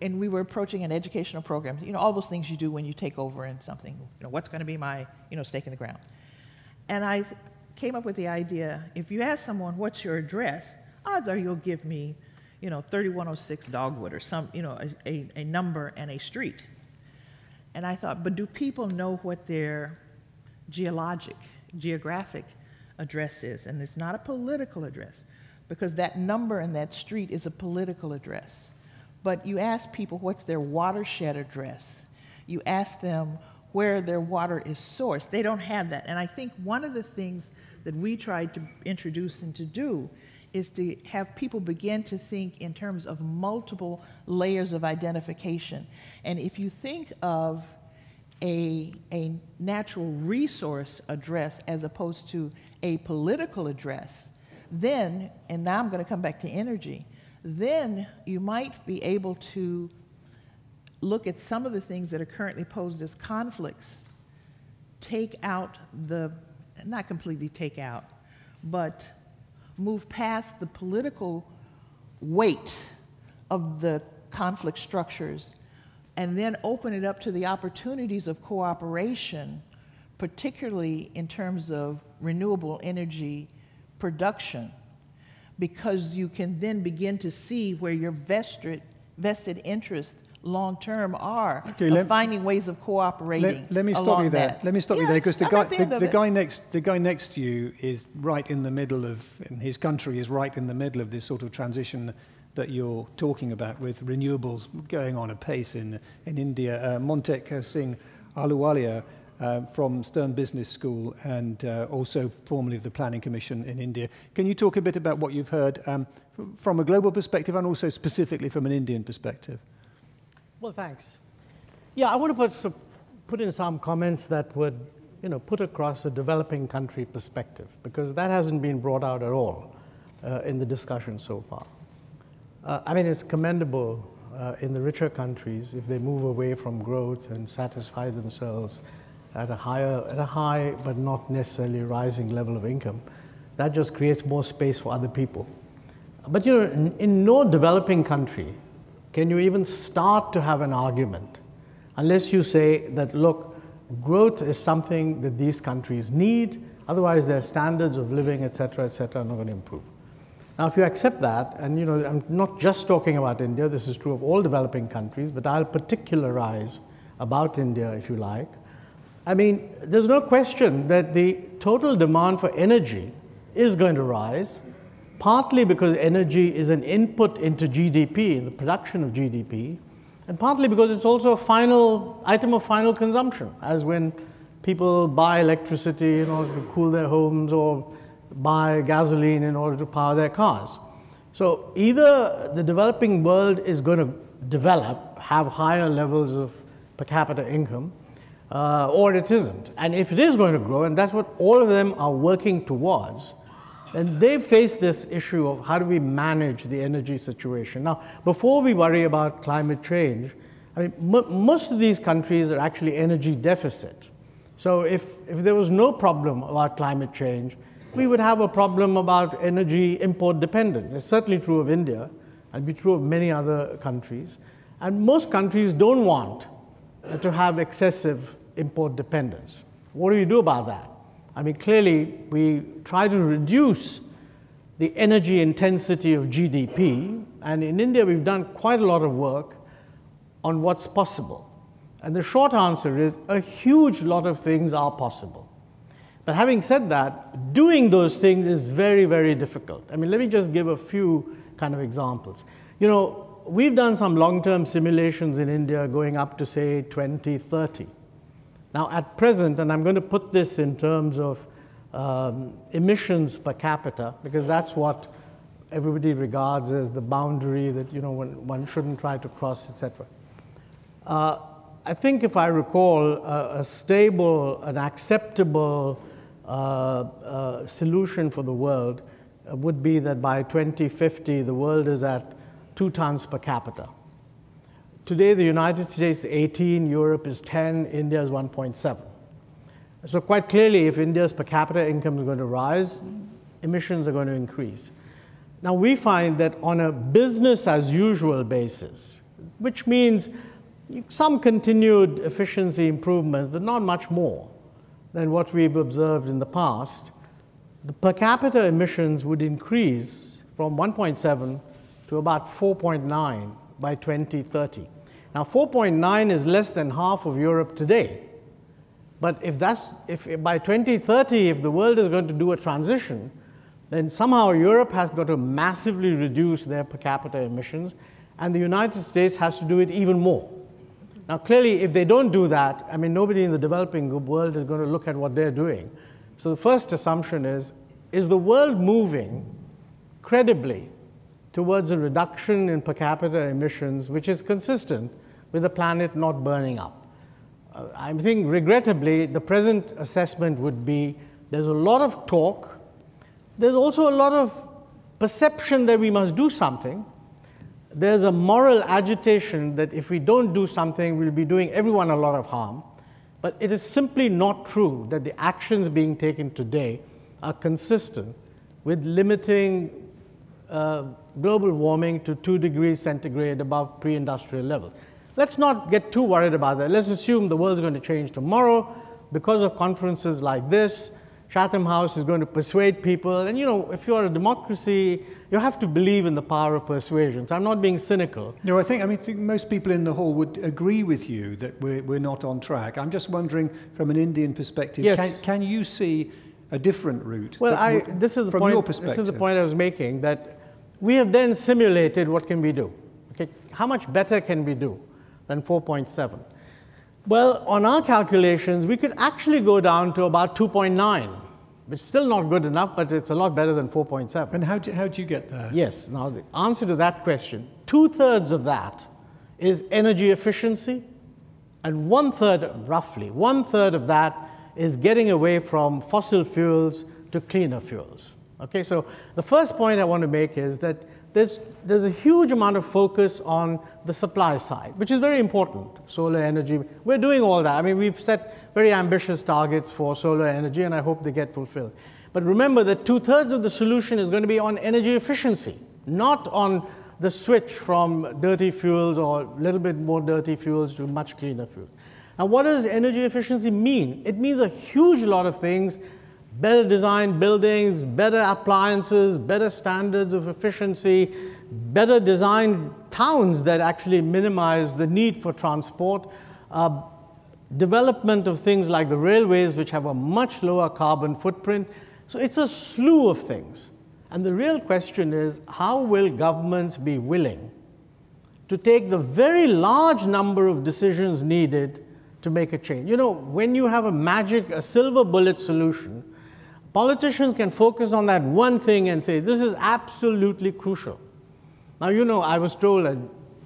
And we were approaching an educational program, all those things you do when you take over in something, what's going to be my, stake in the ground. And I came up with the idea, if you ask someone, what's your address, odds are you'll give me, 3106 Dogwood or some, a number and a street. And I thought, but do people know what their geographic address is? And it's not a political address, because that number and that street is a political address. But you ask people what's their watershed address. You ask them where their water is sourced. They don't have that. And I think one of the things that we tried to introduce and to do is to have people begin to think in terms of multiple layers of identification. And if you think of a natural resource address as opposed to a political address, then, and now I'm going to come back to energy, then you might be able to look at some of the things that are currently posed as conflicts, take out not completely take out, but move past the political weight of the conflict structures and then open it up to the opportunities of cooperation, particularly in terms of renewable energy production, because you can then begin to see where your vested interests long-term are of finding ways of cooperating. Let me stop you there. That. Let me stop you there, because the guy next to you is right in the middle of, and his country is right in the middle of this sort of transition that you're talking about, with renewables going on apace in India. Montek Singh Ahluwalia from Stern Business School and also formerly of the Planning Commission in India. Can you talk a bit about what you've heard from a global perspective and also specifically from an Indian perspective? Well, thanks. Yeah, I want to put in some comments that would, put across a developing country perspective, because that hasn't been brought out at all in the discussion so far. I mean, it's commendable in the richer countries if they move away from growth and satisfy themselves at a high but not necessarily rising level of income. That just creates more space for other people. But in no developing country can you even start to have an argument unless you say that, look, growth is something that these countries need, otherwise their standards of living, et cetera, are not going to improve. Now, if you accept that, and I'm not just talking about India, this is true of all developing countries, but I'll particularize about India, if you like. I mean, there's no question that the total demand for energy is going to rise, partly because energy is an input into GDP, the production of GDP, and partly because it's also a final item of final consumption, as when people buy electricity in order to cool their homes or buy gasoline in order to power their cars. So either the developing world is going to develop, have higher levels of per capita income, or it isn't. And if it is going to grow, and that's what all of them are working towards, then they face this issue of how do we manage the energy situation. Now, before we worry about climate change, I mean, most of these countries are actually energy deficit. So if there was no problem about climate change, we would have a problem about energy import dependence. It's certainly true of India, and be true of many other countries. And most countries don't want to have excessive import dependence. What do you do about that? I mean, clearly, we try to reduce the energy intensity of GDP, and in India, we've done quite a lot of work on what's possible. And the short answer is a huge lot of things are possible. But having said that, doing those things is very, very difficult. I mean, let me just give a few kind of examples. You know, we've done some long-term simulations in India going up to, say, 2030. Now, at present, and I'm going to put this in terms of emissions per capita, because that's what everybody regards as the boundary that, you know, one shouldn't try to cross, etc. I think if I recall, a stable, an acceptable solution for the world would be that by 2050, the world is at 2 tons per capita. Today, the United States is 18, Europe is 10, India is 1.7. So quite clearly, if India's per capita income is going to rise, emissions are going to increase. Now, we find that on a business as usual basis, which means some continued efficiency improvements, but not much more than what we've observed in the past, the per capita emissions would increase from 1.7 to about 4.9 by 2030. Now, 4.9 is less than half of Europe today. But if by 2030, if the world is going to do a transition, then somehow Europe has got to massively reduce their per capita emissions, and the United States has to do it even more. Now, clearly, if they don't do that, I mean, nobody in the developing world is going to look at what they're doing. So the first assumption is the world moving credibly towards a reduction in per capita emissions, which is consistent with the planet not burning up? I think, regrettably, the present assessment would be there's a lot of talk. There's also a lot of perception that we must do something. There's a moral agitation that if we don't do something, we'll be doing everyone a lot of harm. But it is simply not true that the actions being taken today are consistent with limiting global warming to 2 degrees centigrade above pre-industrial levels. Let's not get too worried about that. Let's assume the world's going to change tomorrow because of conferences like this. Chatham House is going to persuade people. And, you know, if you're a democracy, you have to believe in the power of persuasion. So I'm not being cynical. No, I think most people in the hall would agree with you that we're not on track. I'm just wondering, from an Indian perspective, yes, can you see a different route? Well, this is the from point, your perspective. This is the point I was making, that we have then simulated what can we do. Okay? How much better can we do than 4.7? Well, on our calculations, we could actually go down to about 2.9, which is still not good enough, but it's a lot better than 4.7. And how do you get there? Yes. Now, the answer to that question, 2/3 of that is energy efficiency, and 1/3, roughly, 1/3 of that is getting away from fossil fuels to cleaner fuels. Okay, so the first point I want to make is that there's a huge amount of focus on the supply side, which is very important. Solar energy, we're doing all that. I mean, we've set very ambitious targets for solar energy, and I hope they get fulfilled. But remember that 2/3 of the solution is going to be on energy efficiency, not on the switch from dirty fuels or a little bit more dirty fuels to much cleaner fuels. Now, what does energy efficiency mean? It means a huge lot of things: better designed buildings, better appliances, better standards of efficiency, better designed towns that actually minimize the need for transport, development of things like the railways, which have a much lower carbon footprint. So it's a slew of things. And the real question is, how will governments be willing to take the very large number of decisions needed to make a change? You know, when you have a silver bullet solution, politicians can focus on that one thing and say, this is absolutely crucial. Now, you know, I was told, I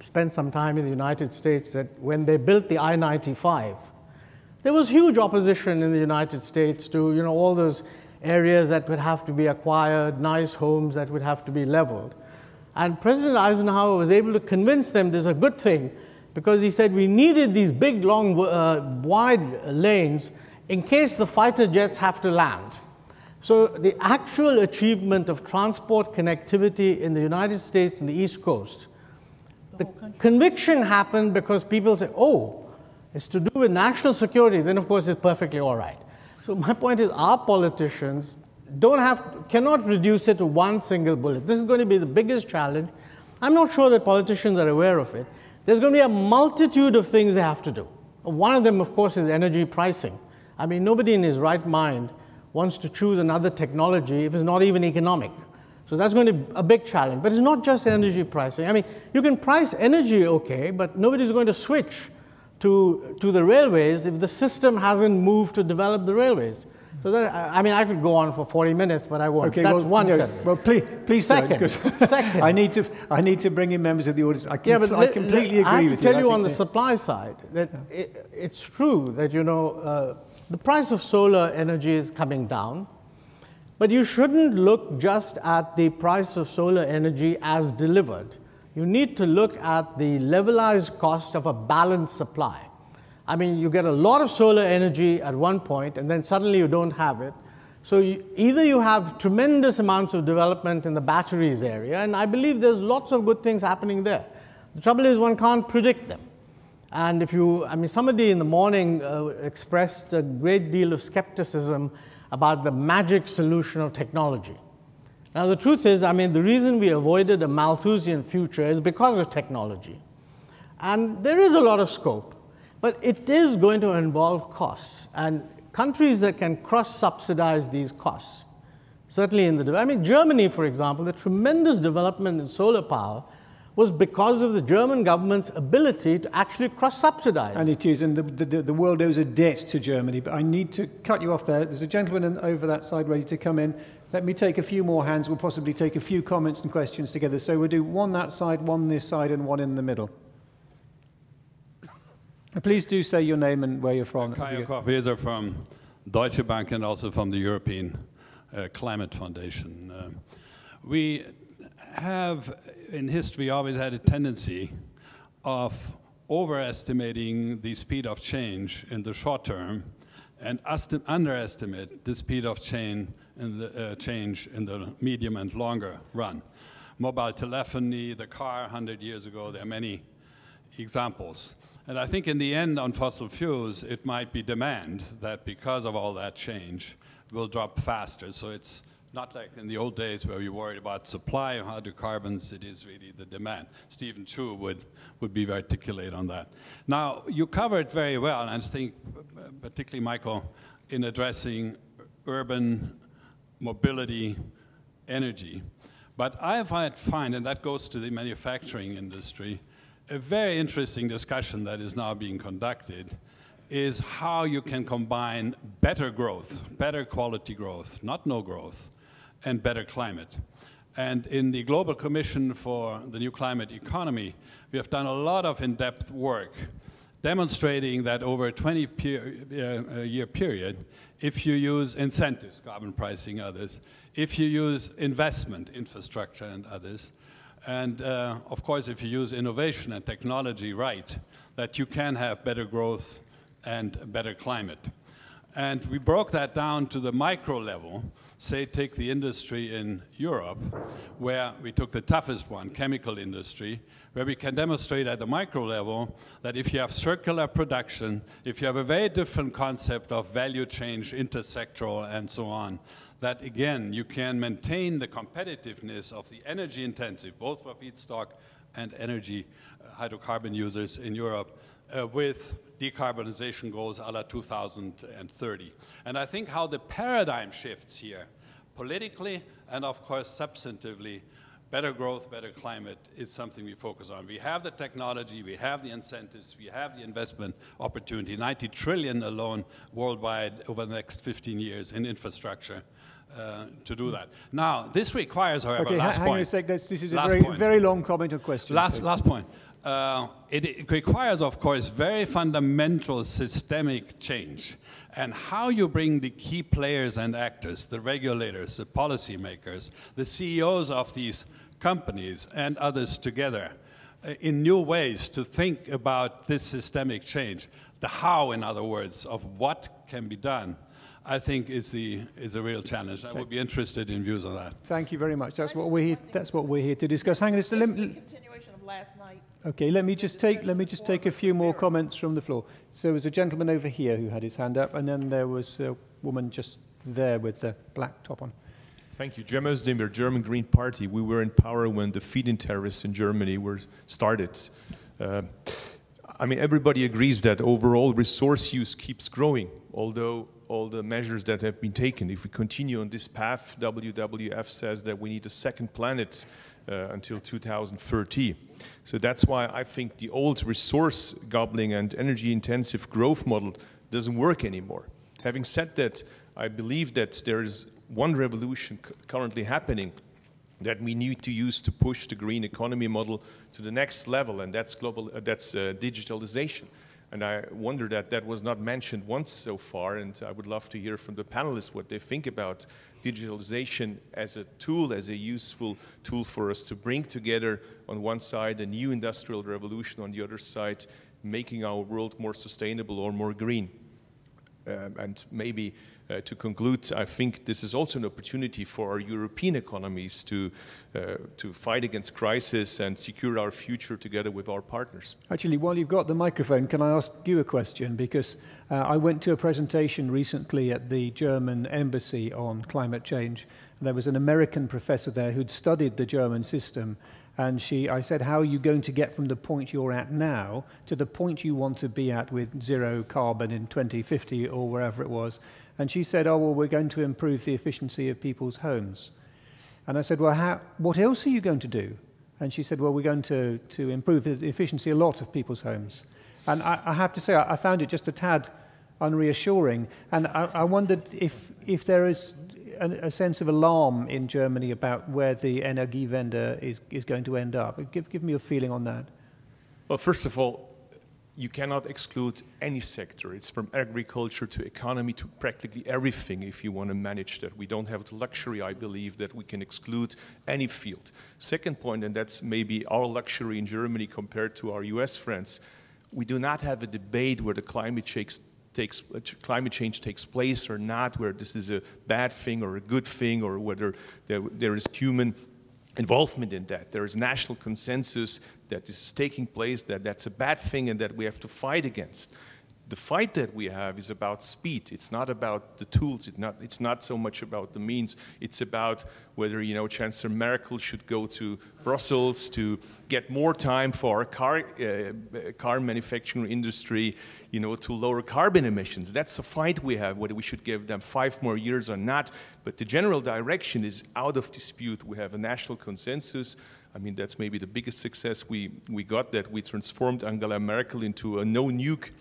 spent some time in the United States, that when they built the I-95, there was huge opposition in the United States to, you know, all those areas that would have to be acquired, nice homes that would have to be leveled. And President Eisenhower was able to convince them this is a good thing, because he said we needed these big, long, wide lanes in case the fighter jets have to land. So the actual achievement of transport connectivity in the United States and the East Coast, the conviction happened because people say, oh, it's to do with national security, then of course it's perfectly all right. So my point is our politicians cannot reduce it to one single bullet. This is going to be the biggest challenge. I'm not sure that politicians are aware of it. There's going to be a multitude of things they have to do. One of them, of course, is energy pricing. I mean, nobody in his right mind wants to choose another technology if it's not even economic. So that's going to be a big challenge. But it's not just energy pricing. I mean, you can price energy okay, but nobody's going to switch to the railways if the system hasn't moved to develop the railways. So that, I mean, I could go on for 40 minutes, but I won't. Okay, that's well, one no, sentence. well, please Second. second. I need to bring in members of the audience. I completely agree with you. I have to tell you on the supply side that it's true that, you know, the price of solar energy is coming down, but you shouldn't look just at the price of solar energy as delivered. You need to look at the levelized cost of a balanced supply. I mean, you get a lot of solar energy at one point, and then suddenly you don't have it. So either you have tremendous amounts of development in the batteries area, and I believe there's lots of good things happening there. The trouble is one can't predict them. And I mean, somebody in the morning expressed a great deal of skepticism about the magic solution of technology. Now, the truth is, I mean, the reason we avoided a Malthusian future is because of technology. And there is a lot of scope. But it is going to involve costs, and countries that can cross-subsidize these costs, certainly I mean, Germany, for example, the tremendous development in solar power was because of the German government's ability to actually cross-subsidize. And it is, and the world owes a debt to Germany. But I need to cut you off there. There's a gentleman over that side ready to come in. Let me take a few more hands. We'll possibly take a few comments and questions together. So we'll do one that side, one this side, and one in the middle. Please do say your name and where you're from. Kaja Koch-Weser from Deutsche Bank and also from the European Climate Foundation. We have, in history, always had a tendency of overestimating the speed of change in the short term and underestimate the speed of change in the medium and longer run. Mobile telephony, the car 100 years ago, there are many examples. And I think in the end on fossil fuels, it might be demand that because of all that change will drop faster. So it's not like in the old days where we worried about supply of hydrocarbons, it is really the demand. Stephen Chu would be very articulate on that. Now, you covered very well, and I think particularly Michael, in addressing urban mobility, energy. But I find, and that goes to the manufacturing industry, a very interesting discussion that is now being conducted is how you can combine better growth, better quality growth, not no growth, and better climate. And in the Global Commission for the New Climate Economy, we have done a lot of in-depth work demonstrating that over a 20-year period, if you use incentives, carbon pricing, others, if you use investment, infrastructure and others, and of course, if you use innovation and technology right, that you can have better growth and better climate. And we broke that down to the micro level. Say, take the industry in Europe, where we took the toughest one, chemical industry, where we can demonstrate at the micro level that if you have circular production, if you have a very different concept of value change, intersectoral, and so on, that again, you can maintain the competitiveness of the energy intensive, both for feedstock and energy hydrocarbon users in Europe, with decarbonization goals a la 2030. And I think how the paradigm shifts here, politically and of course substantively, better growth, better climate is something we focus on. We have the technology, we have the incentives, we have the investment opportunity, 90 trillion alone worldwide over the next 15 years in infrastructure to do that. Now, this requires, however, okay, last hang point. on a sec, this is a very long comment or question. Last point. It requires, of course, very fundamental systemic change. And how you bring the key players and actors, the regulators, the policymakers, the CEOs of these companies and others together in new ways to think about this systemic change, the how, in other words, of what can be done, I think is a real challenge. I would be interested in views on that. Thank you very much. That's what we're here to discuss. Hang on, It's the continuation of last night. okay. Let me just take a few more comments from the floor. So there was a gentleman over here who had his hand up, and then there was a woman just there with the black top on. Thank you. Cem Özdemir, German Green Party. We were in power when the feed-in tariffs in Germany were started. I mean, everybody agrees that overall resource use keeps growing, although all the measures that have been taken. If we continue on this path, WWF says that we need a second planet until 2030. So that's why I think the old resource gobbling and energy-intensive growth model doesn't work anymore. Having said that, I believe that there is one revolution currently happening that we need to use to push the green economy model to the next level, and that's digitalization. And I wonder that was not mentioned once so far, and I would love to hear from the panelists what they think about digitalization as a tool, as a useful tool for us to bring together on one side a new industrial revolution, on the other side making our world more sustainable or more green. And maybe to conclude, I think this is also an opportunity for our European economies to fight against crisis and secure our future together with our partners. Actually, while you've got the microphone, can I ask you a question? Because I went to a presentation recently at the German embassy on climate change. There was an American professor there who'd studied the German system. And I said, how are you going to get from the point you're at now to the point you want to be at with zero carbon in 2050 or wherever it was? And she said, oh, well, we're going to improve the efficiency of people's homes. And I said, well, what else are you going to do? And she said, well, we're going to improve the efficiency a lot of people's homes. And I have to say, I found it just a tad unreassuring. And I wondered if there is a sense of alarm in Germany about where the Energiewende is going to end up. Give me a feeling on that. Well, first of all, you cannot exclude any sector. It's from agriculture to economy to practically everything if you want to manage that. We don't have the luxury, I believe, that we can exclude any field. Second point, and that's maybe our luxury in Germany compared to our US friends, we do not have a debate where the climate change takes place or not, where this is a bad thing or a good thing, or whether there is human involvement in that. There is national consensus that this is taking place, that's a bad thing and that we have to fight against. The fight that we have is about speed. It's not about the tools. It's not so much about the means. It's about whether, Chancellor Merkel should go to Brussels to get more time for our car manufacturing industry, to lower carbon emissions. That's a fight we have, whether we should give them 5 more years or not. But the general direction is out of dispute. We have a national consensus. I mean, that's maybe the biggest success we got, that we transformed Angela Merkel into a no-nuke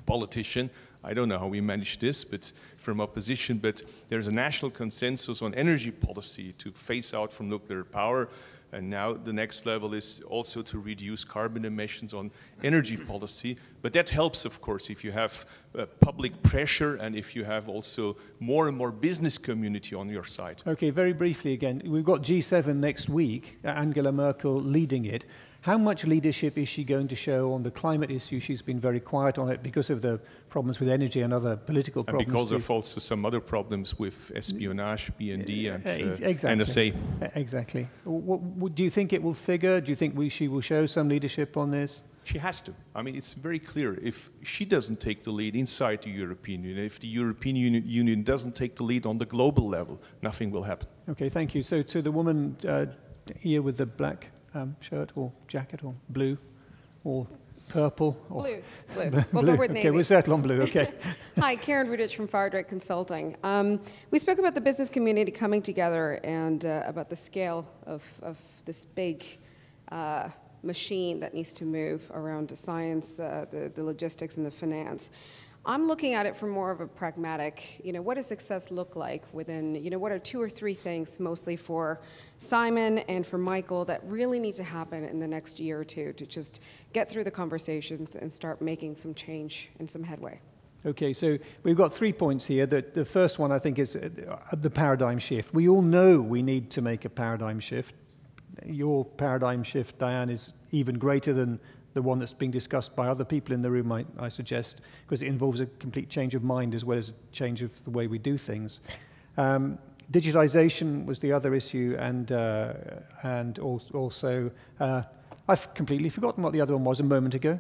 politician. I don't know how we managed this, but from opposition, but there's a national consensus on energy policy to phase out from nuclear power. And now the next level is also to reduce carbon emissions on energy policy. But that helps, of course, if you have public pressure and if you have also more and more business community on your side. Okay, very briefly again, we've got G7 next week, Angela Merkel leading it. How much leadership is she going to show on the climate issue? She's been very quiet on it because of the problems with energy and other political problems. And because of also some other problems with espionage, BND, and exactly. NSA. Exactly. Do you think it will figure? Do you think she will show some leadership on this? She has to. I mean, it's very clear. If she doesn't take the lead inside the European Union, if the European Union doesn't take the lead on the global level, nothing will happen. Okay, thank you. So to the woman here with the black shirt or jacket or blue or purple? Or blue. We'll go with navy. Okay, we'll settle on blue, okay. Hi, Karen Rudich from Fardrich Consulting. We spoke about the business community coming together and about the scale of this big machine that needs to move around the science, the logistics, and the finance. I'm looking at it from more of a pragmatic, what does success look like within, what are 2 or 3 things mostly for Simon and for Michael that really need to happen in the next year or two to just get through the conversations and start making some change and some headway? Okay, so we've got 3 points here. The first one, I think, is the paradigm shift. We all know we need to make a paradigm shift. Your paradigm shift, Diane, is even greater than the one that's being discussed by other people in the room, I suggest, because it involves a complete change of mind as well as a change of the way we do things. Digitization was the other issue, and also I've completely forgotten what the other one was a moment ago.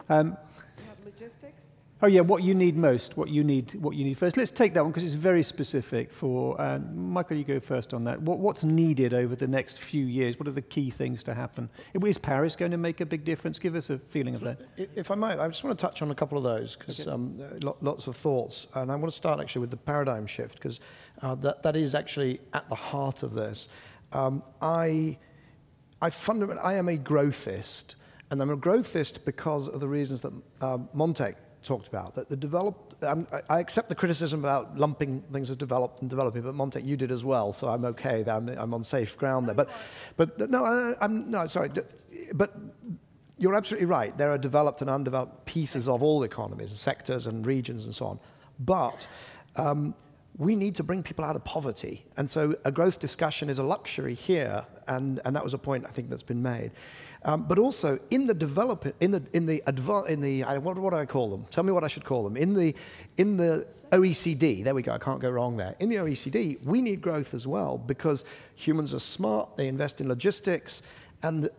Logistics? Oh yeah, what you need most, what you need first. Let's take that one because it's very specific for, Michael, you go first on that. What's needed over the next few years? What are the key things to happen? Is Paris going to make a big difference? Give us a feeling of that. If I might, I just want to touch on a couple of those because lots of thoughts. And I want to start actually with the paradigm shift because that is actually at the heart of this. I am a growthist, and I'm a growthist because of the reasons that Montek talked about, that the developed, I accept the criticism about lumping things as developed and developing, but Montek, you did as well, so I'm okay, I'm on safe ground there. But no, sorry, but you're absolutely right. There are developed and undeveloped pieces of all economies, and sectors and regions and so on. But we need to bring people out of poverty, and so a growth discussion is a luxury here, and that was a point I think that's been made. But also in the what do I call them? Tell me what I should call them. In the OECD, there we go. I can't go wrong there. In the OECD, we need growth as well because humans are smart. They invest in logistics, and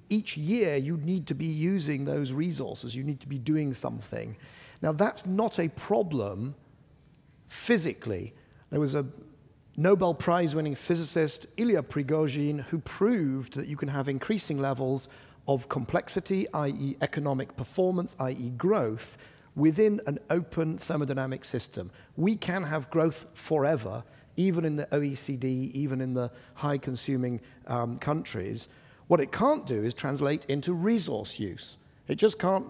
each year you need to be using those resources. You need to be doing something. Now that's not a problem physically. There was a Nobel Prize-winning physicist, Ilya Prigozhin, who proved that you can have increasing levels of complexity, i.e. economic performance, i.e. growth, within an open thermodynamic system. We can have growth forever, even in the OECD, even in the high-consuming countries. What it can't do is translate into resource use. It just can't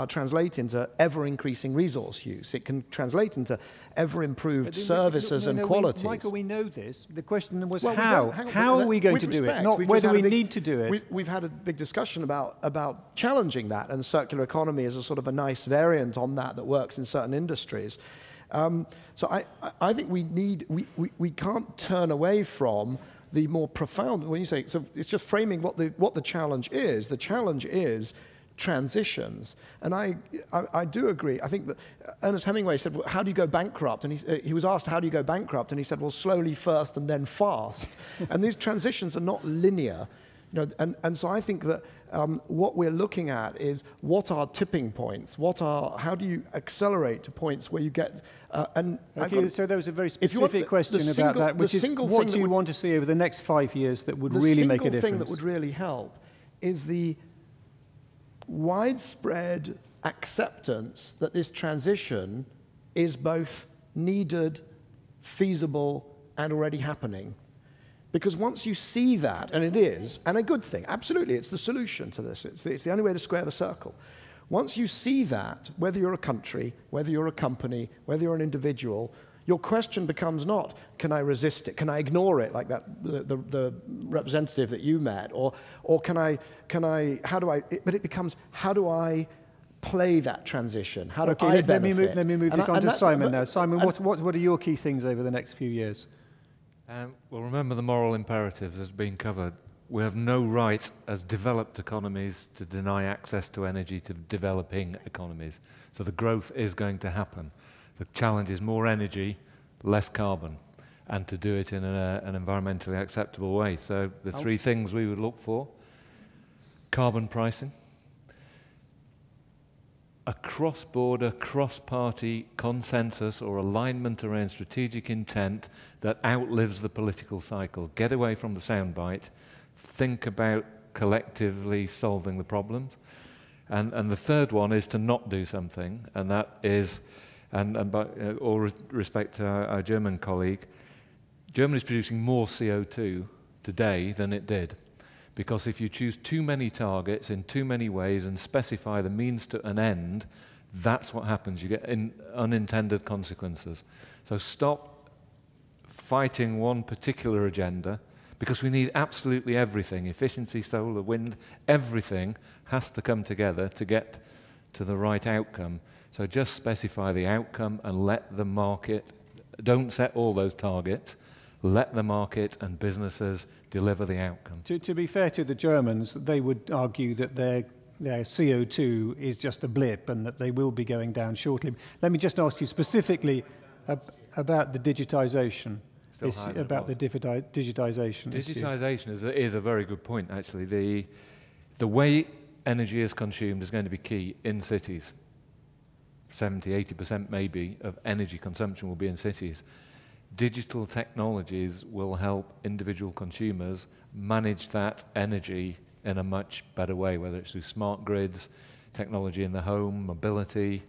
translate into ever-increasing resource use. It can translate into ever-improved services and qualities. Michael, we know this. The question was well, how. How are we going to do it? Not whether we need to do it. We've had a big discussion about challenging that, and circular economy is a sort of a nice variant on that works in certain industries. So I think we can't turn away from the more profound, when you say, so it's just framing what the challenge is. The challenge is transitions. And I do agree. I think that Ernest Hemingway said, well, how do you go bankrupt? And he was asked, how do you go bankrupt? And he said, well, slowly first and then fast. And these transitions are not linear. And so I think that what we're looking at is what are tipping points? How do you accelerate to points where you get... so there was a very specific question about that, which is what do you want to see over the next 5 years that would really make a difference? The single thing that would really help is the widespread acceptance that this transition is both needed, feasible, and already happening. Because once you see that, and it is, and a good thing, absolutely, it's the solution to this. It's the only way to square the circle. Once you see that, whether you're a country, whether you're a company, whether you're an individual, your question becomes not, can I resist it? Can I ignore it, like the representative that you met? Or but it becomes, how do I play that transition? How do I benefit? Let me move this on to Simon now. Simon, what are your key things over the next few years? Well, remember the moral imperatives has been covered. We have no right as developed economies to deny access to energy to developing economies. So the growth is going to happen. The challenge is more energy, less carbon, and to do it in an environmentally acceptable way. So the three things we would look for: carbon pricing, a cross-border, cross-party consensus or alignment around strategic intent that outlives the political cycle. Get away from the soundbite, think about collectively solving the problems. And the third one is to not do something, and that is, and by all respect to our German colleague, Germany is producing more CO2 today than it did. Because if you choose too many targets in too many ways and specify the means to an end, that's what happens. You get unintended consequences. So stop fighting one particular agenda, because we need absolutely everything. Efficiency, solar, wind, everything has to come together to get to the right outcome. So just specify the outcome and let the market, don't set all those targets, let the market and businesses deliver the outcome. To be fair to the Germans, they would argue that their their CO2 is just a blip and that they will be going down shortly. Let me just ask you specifically about the digitization. About the digitization. Digitization is a very good point, actually. The way energy is consumed is going to be key in cities. 70–80% maybe of energy consumption will be in cities. Digital technologies will help individual consumers manage that energy in a much better way, whether it's through smart grids, technology in the home, mobility,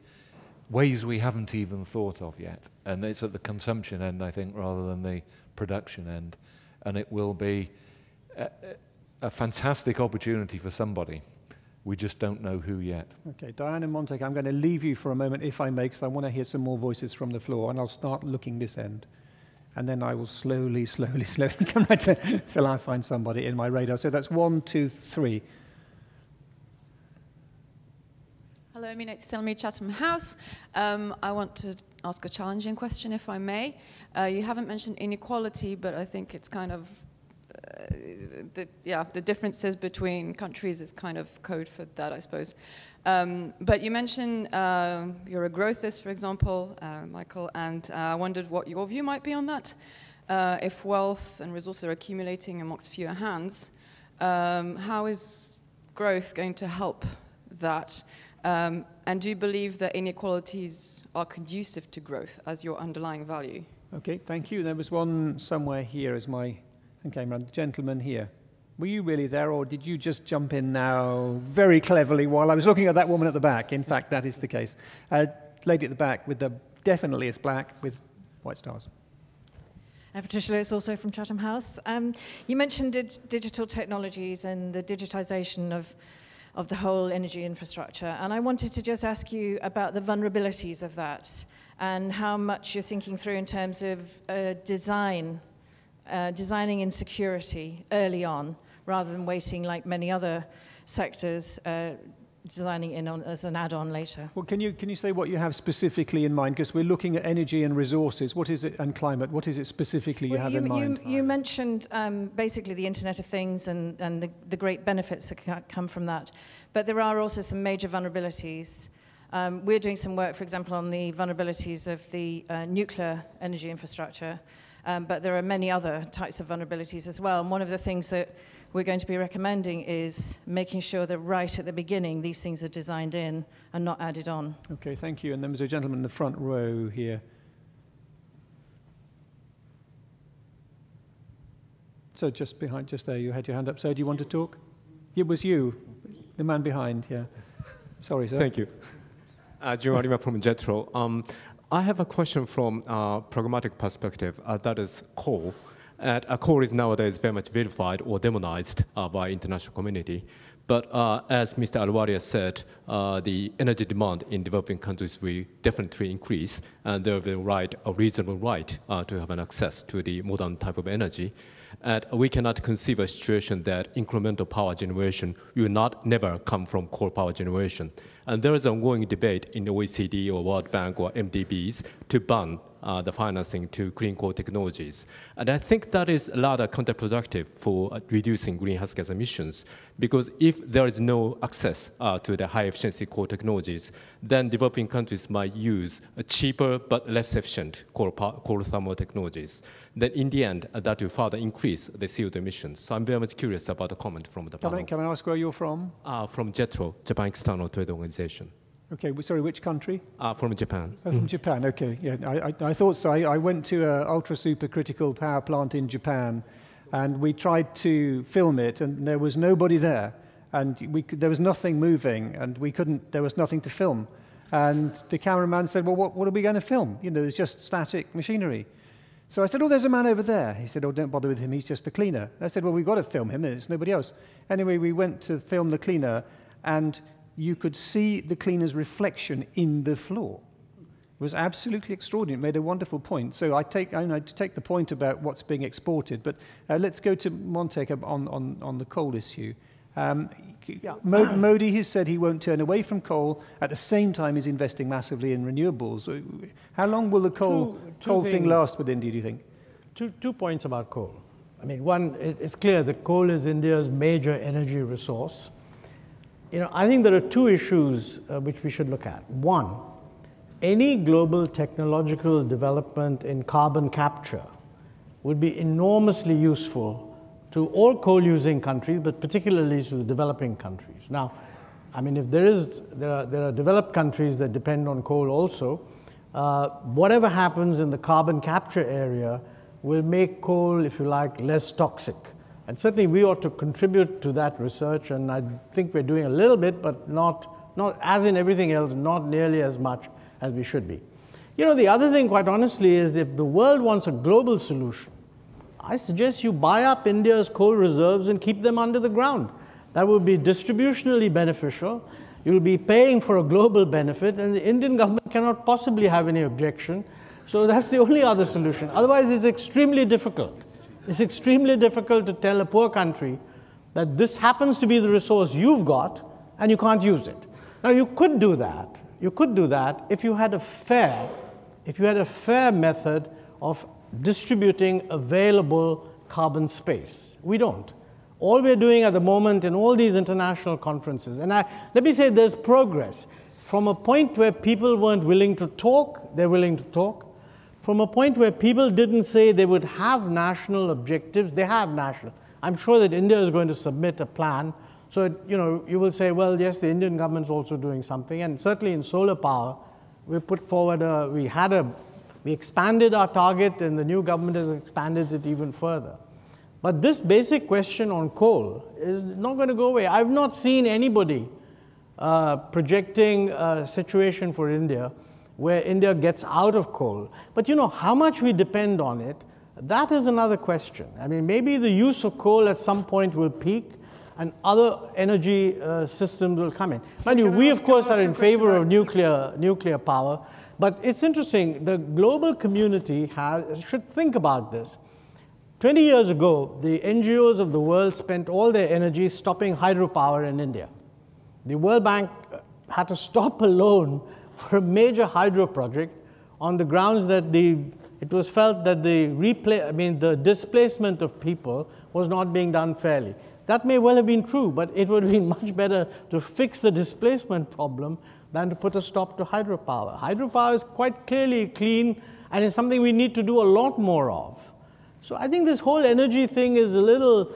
ways we haven't even thought of yet. And it's at the consumption end, I think, rather than the production end. And it will be a fantastic opportunity for somebody. We just don't know who yet. Okay, Diane and Montek, I'm going to leave you for a moment, if I may, because I want to hear some more voices from the floor, and I'll start looking this end. And then I will slowly come right till I find somebody in my radar. So that's 1, 2, 3. Hello, Aminat Selmi, Chatham House. I want to ask a challenging question, if I may. You haven't mentioned inequality, but I think it's kind of, the differences between countries is kind of code for that, I suppose. But you mentioned you're a growthist, for example, Michael, and I wondered what your view might be on that. If wealth and resources are accumulating amongst fewer hands, how is growth going to help that? And do you believe that inequalities are conducive to growth as your underlying value? Okay, thank you. There was one somewhere here as my camera. The gentleman here. Were you really there, or did you just jump in now very cleverly while I was looking at that woman at the back? In fact, that is the case. Lady at the back with the definitely is black with white stars. Patricia Lewis, also from Chatham House. You mentioned digital technologies and the digitization of the whole energy infrastructure, and I wanted to just ask you about the vulnerabilities of that and how much you're thinking through in terms of designing in security early on, rather than waiting like many other sectors, designing in on as an add-on later. Well, can you say what you have specifically in mind? Because we're looking at energy and resources. What is it, and climate? What is it specifically you have in mind? You mentioned basically the Internet of Things and the great benefits that come from that. But there are also some major vulnerabilities. We're doing some work, for example, on the vulnerabilities of the nuclear energy infrastructure. But there are many other types of vulnerabilities as well. And one of the things that we're going to be recommending is making sure that right at the beginning these things are designed in and not added on. Okay, thank you. And then there's a gentleman in the front row here. So just there, you had your hand up. So do you want to talk? It was you, the man behind, yeah. Sorry, sir. Thank you. Jim Oliver from Jetro. I have a question from a pragmatic perspective, that is coal. Coal is nowadays very much vilified or demonized by international community. But as Mr. Alwaria said, the energy demand in developing countries will definitely increase, and there will be a reasonable right to have an access to the modern type of energy. And we cannot conceive a situation that incremental power generation will never come from coal power generation. And there is an ongoing debate in the OECD or World Bank or MDBs to ban the financing to clean coal technologies. And I think that is rather counterproductive for reducing greenhouse gas emissions, because if there is no access to the high efficiency coal technologies, then developing countries might use cheaper but less efficient coal thermal technologies. Then in the end, that will further increase the CO2 emissions. So I'm very much curious about the comment from the panel. Can I ask where you're from? From JETRO, Japan External Trade Organization. Okay, sorry, which country? From Japan. Oh, from Japan, okay. Yeah, I thought so. I went to an ultra-supercritical power plant in Japan, and we tried to film it, and there was nobody there. And there was nothing moving, and there was nothing to film. And the cameraman said, well, what are we going to film? You know, there's just static machinery. So I said, oh, there's a man over there. He said, oh, don't bother with him, he's just the cleaner. I said, well, we've got to film him, there's nobody else. Anyway, we went to film the cleaner, and you could see the cleaner's reflection in the floor. It was absolutely extraordinary. It made a wonderful point. So I take the point about what's being exported, but let's go to Montek on the coal issue. Modi has said he won't turn away from coal. At the same time, he's investing massively in renewables. How long will the coal thing last with India, do you think? Two points about coal. I mean, one, it's clear that coal is India's major energy resource. I think there are two issues which we should look at. One, any global technological development in carbon capture would be enormously useful to all coal-using countries, but particularly to the developing countries. Now, I mean, if there are developed countries that depend on coal also, whatever happens in the carbon capture area will make coal, if you like, less toxic. And certainly we ought to contribute to that research, and I think we're doing a little bit, but not as in everything else, not nearly as much as we should be. The other thing, quite honestly, is if the world wants a global solution, I suggest you buy up India's coal reserves and keep them under the ground. That would be distributionally beneficial. You'll be paying for a global benefit, and the Indian government cannot possibly have any objection. So that's the only other solution. Otherwise, it's extremely difficult. It's extremely difficult to tell a poor country that this happens to be the resource you've got, and you can't use it. Now, you could do that. You could do that if you had a fair method of distributing available carbon space. We don't. All we're doing at the moment in all these international conferences, and let me say there's progress. From a point where people weren't willing to talk, they're willing to talk. From a point where people didn't say they would have national objectives, they have national. I'm sure that India is going to submit a plan. So, you will say, well, yes, the Indian government's also doing something. And certainly in solar power, we put forward we expanded our target, and the new government has expanded it even further. But this basic question on coal is not going to go away. I've not seen anybody projecting a situation for India where India gets out of coal. But how much we depend on it, that is another question. I mean, maybe the use of coal at some point will peak and other energy systems will come in. Mind you, we of course are in favor of nuclear power, but it's interesting, the global community should think about this. 20 years ago, the NGOs of the world spent all their energy stopping hydropower in India. The World Bank had to stop a loan for a major hydro project on the grounds that it was felt that the displacement of people was not being done fairly. That may well have been true, but it would have been much better to fix the displacement problem than to put a stop to hydropower. Hydropower is quite clearly clean and is something we need to do a lot more of. So I think this whole energy thing is a little,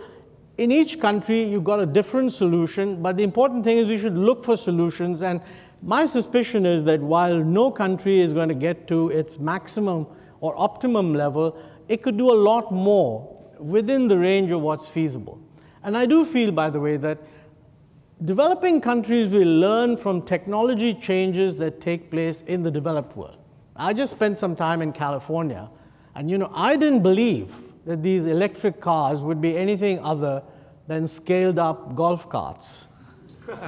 in each country you've got a different solution, but the important thing is we should look for solutions. And my suspicion is that while no country is going to get to its maximum or optimum level, it could do a lot more within the range of what's feasible. And I do feel, by the way, that developing countries will learn from technology changes that take place in the developed world. I just spent some time in California, and I didn't believe that these electric cars would be anything other than scaled up golf carts.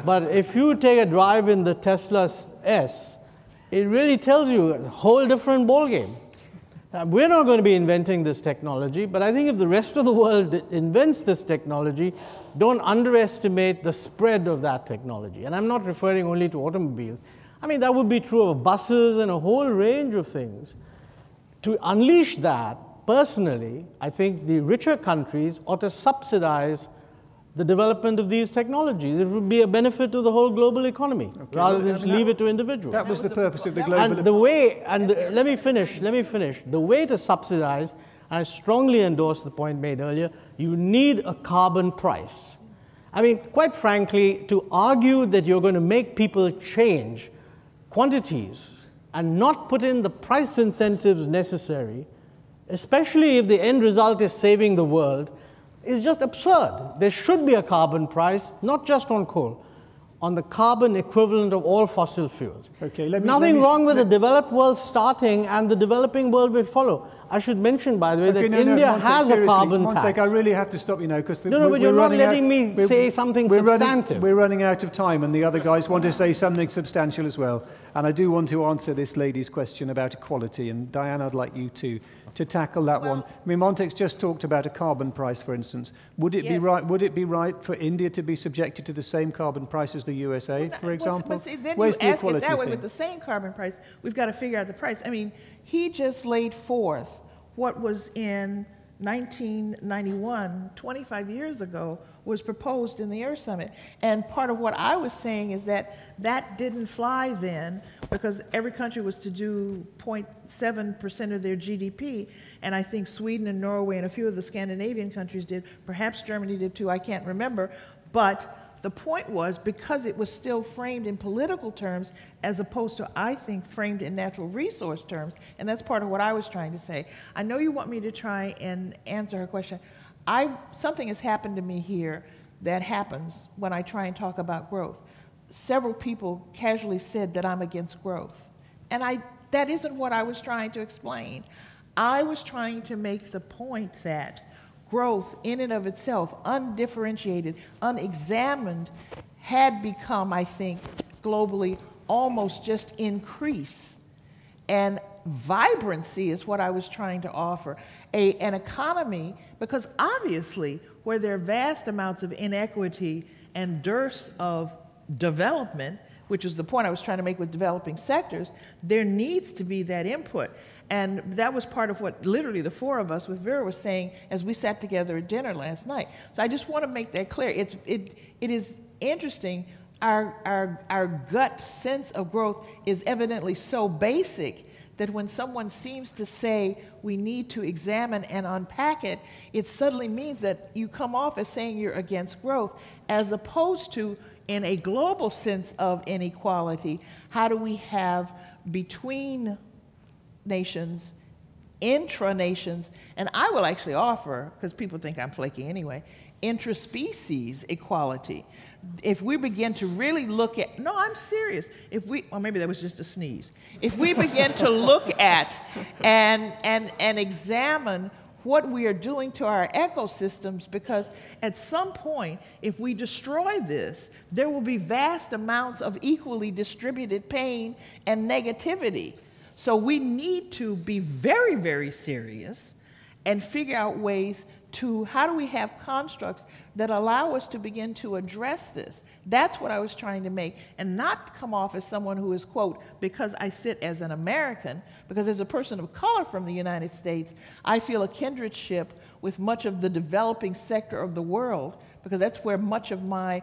But if you take a drive in the Tesla S, it really tells you a whole different ballgame. We're not going to be inventing this technology, but I think if the rest of the world invents this technology, don't underestimate the spread of that technology. And I'm not referring only to automobiles. I mean, that would be true of buses and a whole range of things. To unleash that, personally, I think the richer countries ought to subsidize the development of these technologies. It would be a benefit to the whole global economy, rather than just leave it to individuals. That was the purpose of the global... Let me finish. The way to subsidize, and I strongly endorse the point made earlier, you need a carbon price. I mean, quite frankly, to argue that you're going to make people change quantities and not put in the price incentives necessary, especially if the end result is saving the world, is just absurd. There should be a carbon price, not just on coal, on the carbon equivalent of all fossil fuels. Okay, Nothing wrong with the developed world starting and the developing world will follow. I should mention, by the way, that India has a carbon tax. I really have to stop you now, because but you're not letting me say something substantive. We're running out of time, and the other guys want to say something substantial as well. And I do want to answer this lady's question about equality, and Diane, I'd like you to tackle that one. I mean, Montek's just talked about a carbon price, for instance. Would it be right? Would it be right for India to be subjected to the same carbon price as the USA, for example? But see, then Where's you the ask equality it that way thing? with the same carbon price. We've got to figure out the price. I mean, he just laid forth what was in 1991, 25 years ago, was proposed in the Earth Summit. And part of what I was saying is that that didn't fly then because every country was to do 0.7% of their GDP. And I think Sweden and Norway and a few of the Scandinavian countries did. Perhaps Germany did too, I can't remember. But the point was, because it was still framed in political terms as opposed to, I think, framed in natural resource terms, and that's part of what I was trying to say. I know you want me to try and answer her question. Something has happened to me here that happens when I try and talk about growth. Several people casually said that I'm against growth. And that isn't what I was trying to explain. I was trying to make the point that growth in and of itself, undifferentiated, unexamined, had become, I think, globally almost just increase. And vibrancy is what I was trying to offer. An economy, because obviously where there are vast amounts of inequity and dearths of development, which is the point I was trying to make with developing sectors, there needs to be that input. And that was part of what literally the four of us with Vera was saying as we sat together at dinner last night. So I just want to make that clear. It is interesting. Our gut sense of growth is evidently so basic that when someone seems to say we need to examine and unpack it, it suddenly means that you come off as saying you're against growth, as opposed to, in a global sense of inequality, how do we have between nations, intra-nations, and I will actually offer, because people think I'm flaky anyway, intraspecies equality. If we begin to really look at, no, I'm serious. Or maybe that was just a sneeze. If we begin to look at and examine what we are doing to our ecosystems, because at some point, if we destroy this, there will be vast amounts of equally distributed pain and negativity. So we need to be very, very serious and figure out ways to, how do we have constructs that allow us to begin to address this? That's what I was trying to make, and not come off as someone who is, quote, because I sit as an American, because as a person of color from the United States, I feel a kindredship with much of the developing sector of the world, because that's where much of my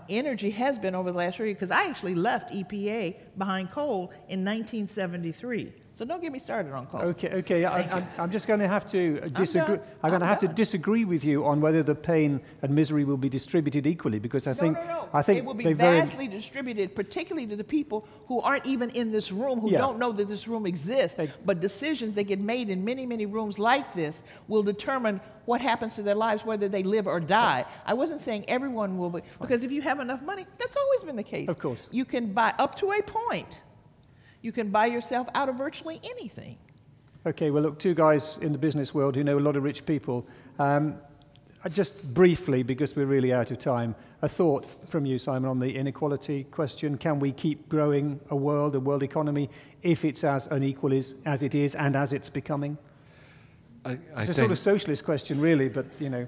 energy has been over the last year, because I actually left EPA behind coal in 1973. So don't get me started on coal. Okay. I'm just going to have to disagree. I'm going to have to disagree with you on whether the pain and misery will be distributed equally, because I think it will be vastly distributed, particularly to the people who aren't even in this room, who don't know that this room exists. But decisions that get made in many, many rooms like this will determine what happens to their lives, whether they live or die. I wasn't saying everyone will be, because if you have enough money, that's always been the case. Of course. You can buy, up to a point, you can buy yourself out of virtually anything. Okay, well, look, two guys in the business world who know a lot of rich people. Just briefly, because we're really out of time, a thought from you, Simon, on the inequality question. Can we keep growing a world economy, if it's as unequal as it is and as it's becoming? It's a sort of socialist question, really, but, you know.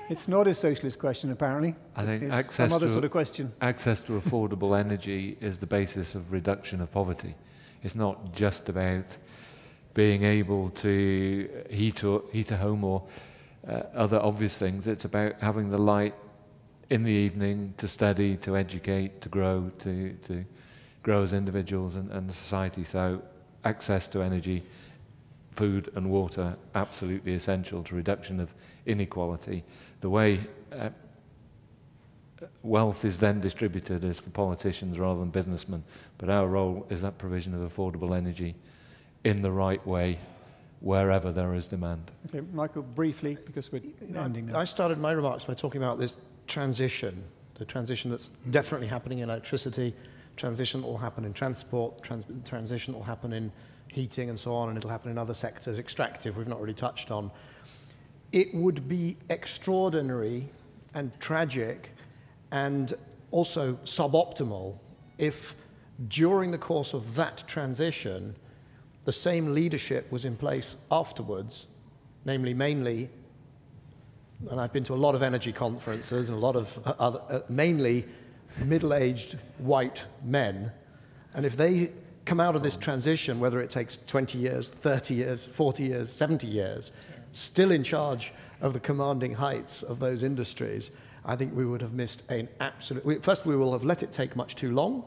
It's not a socialist question, apparently. I think it's some other sort of question. Access to affordable energy is the basis of reduction of poverty. It's not just about being able to heat a home or other obvious things. It's about having the light in the evening to study, to educate, to grow as individuals and society. So access to energy, food and water, absolutely essential to reduction of inequality. The way wealth is then distributed is for politicians rather than businessmen, but our role is that provision of affordable energy in the right way, wherever there is demand. Okay, Michael, briefly, because we're ending now. I started my remarks by talking about this transition, the transition that's definitely happening in electricity, transition that will happen in transport, transition that will happen in heating and so on, and it'll happen in other sectors. Extractive, we've not really touched on. It would be extraordinary and tragic and also suboptimal if during the course of that transition the same leadership was in place afterwards, namely mainly, and I've been to a lot of energy conferences and a lot of other, mainly middle-aged white men, and if they come out of this transition, whether it takes 20 years, 30 years, 40 years, 70 years, still in charge of the commanding heights of those industries, I think we would have missed an absolute... First, we will have let it take much too long,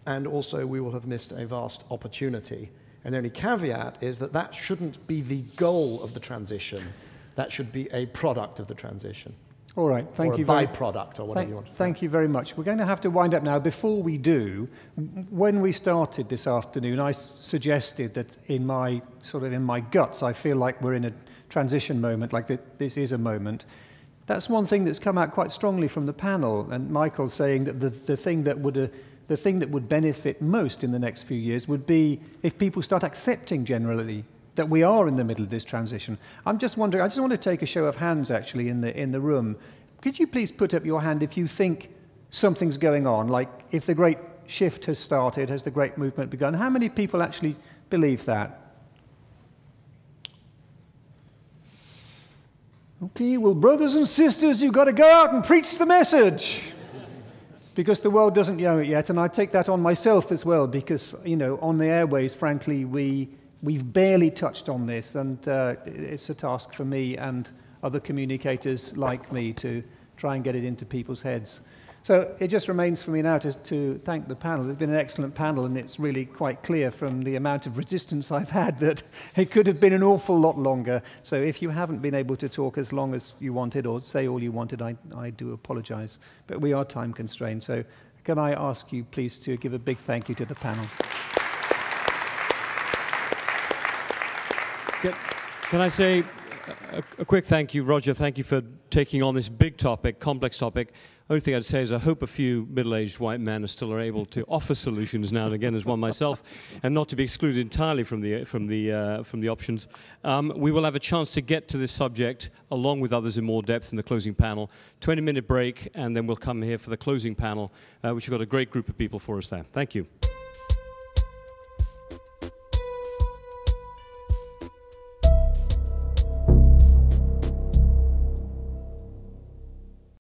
and also we will have missed a vast opportunity. And the only caveat is that that shouldn't be the goal of the transition. That should be a product of the transition. All right, thank you. Or a byproduct, or whatever you want to say. Thank you very much. We're going to have to wind up now. Before we do, when we started this afternoon, I suggested that in my guts, I feel like we're in a transition moment, like this is a moment. That's one thing that's come out quite strongly from the panel, and Michael's saying that the thing that would benefit most in the next few years would be if people start accepting generally that we are in the middle of this transition. I'm just wondering, I just want to take a show of hands actually in the room. Could you please put up your hand if you think something's going on, like if the great shift has started, has the great movement begun? How many people actually believe that? Okay, well, brothers and sisters, you've got to go out and preach the message. Because the world doesn't know it yet, and I take that on myself as well, because, you know, on the airways, frankly, we've barely touched on this, and it's a task for me and other communicators like me to try and get it into people's heads. So it just remains for me now to thank the panel. It's been an excellent panel, and it's really quite clear from the amount of resistance I've had that it could have been an awful lot longer. So if you haven't been able to talk as long as you wanted or say all you wanted, I do apologize. But we are time constrained. So can I ask you, please, to give a big thank you to the panel. Can I say a quick thank you, Roger? Thank you for taking on this big topic, complex topic. Only thing I'd say is I hope a few middle-aged white men are still able to offer solutions now and again, as one myself, and not to be excluded entirely from the options. We will have a chance to get to this subject along with others in more depth in the closing panel. 20-minute break, and then we'll come here for the closing panel, which has got a great group of people for us there. Thank you.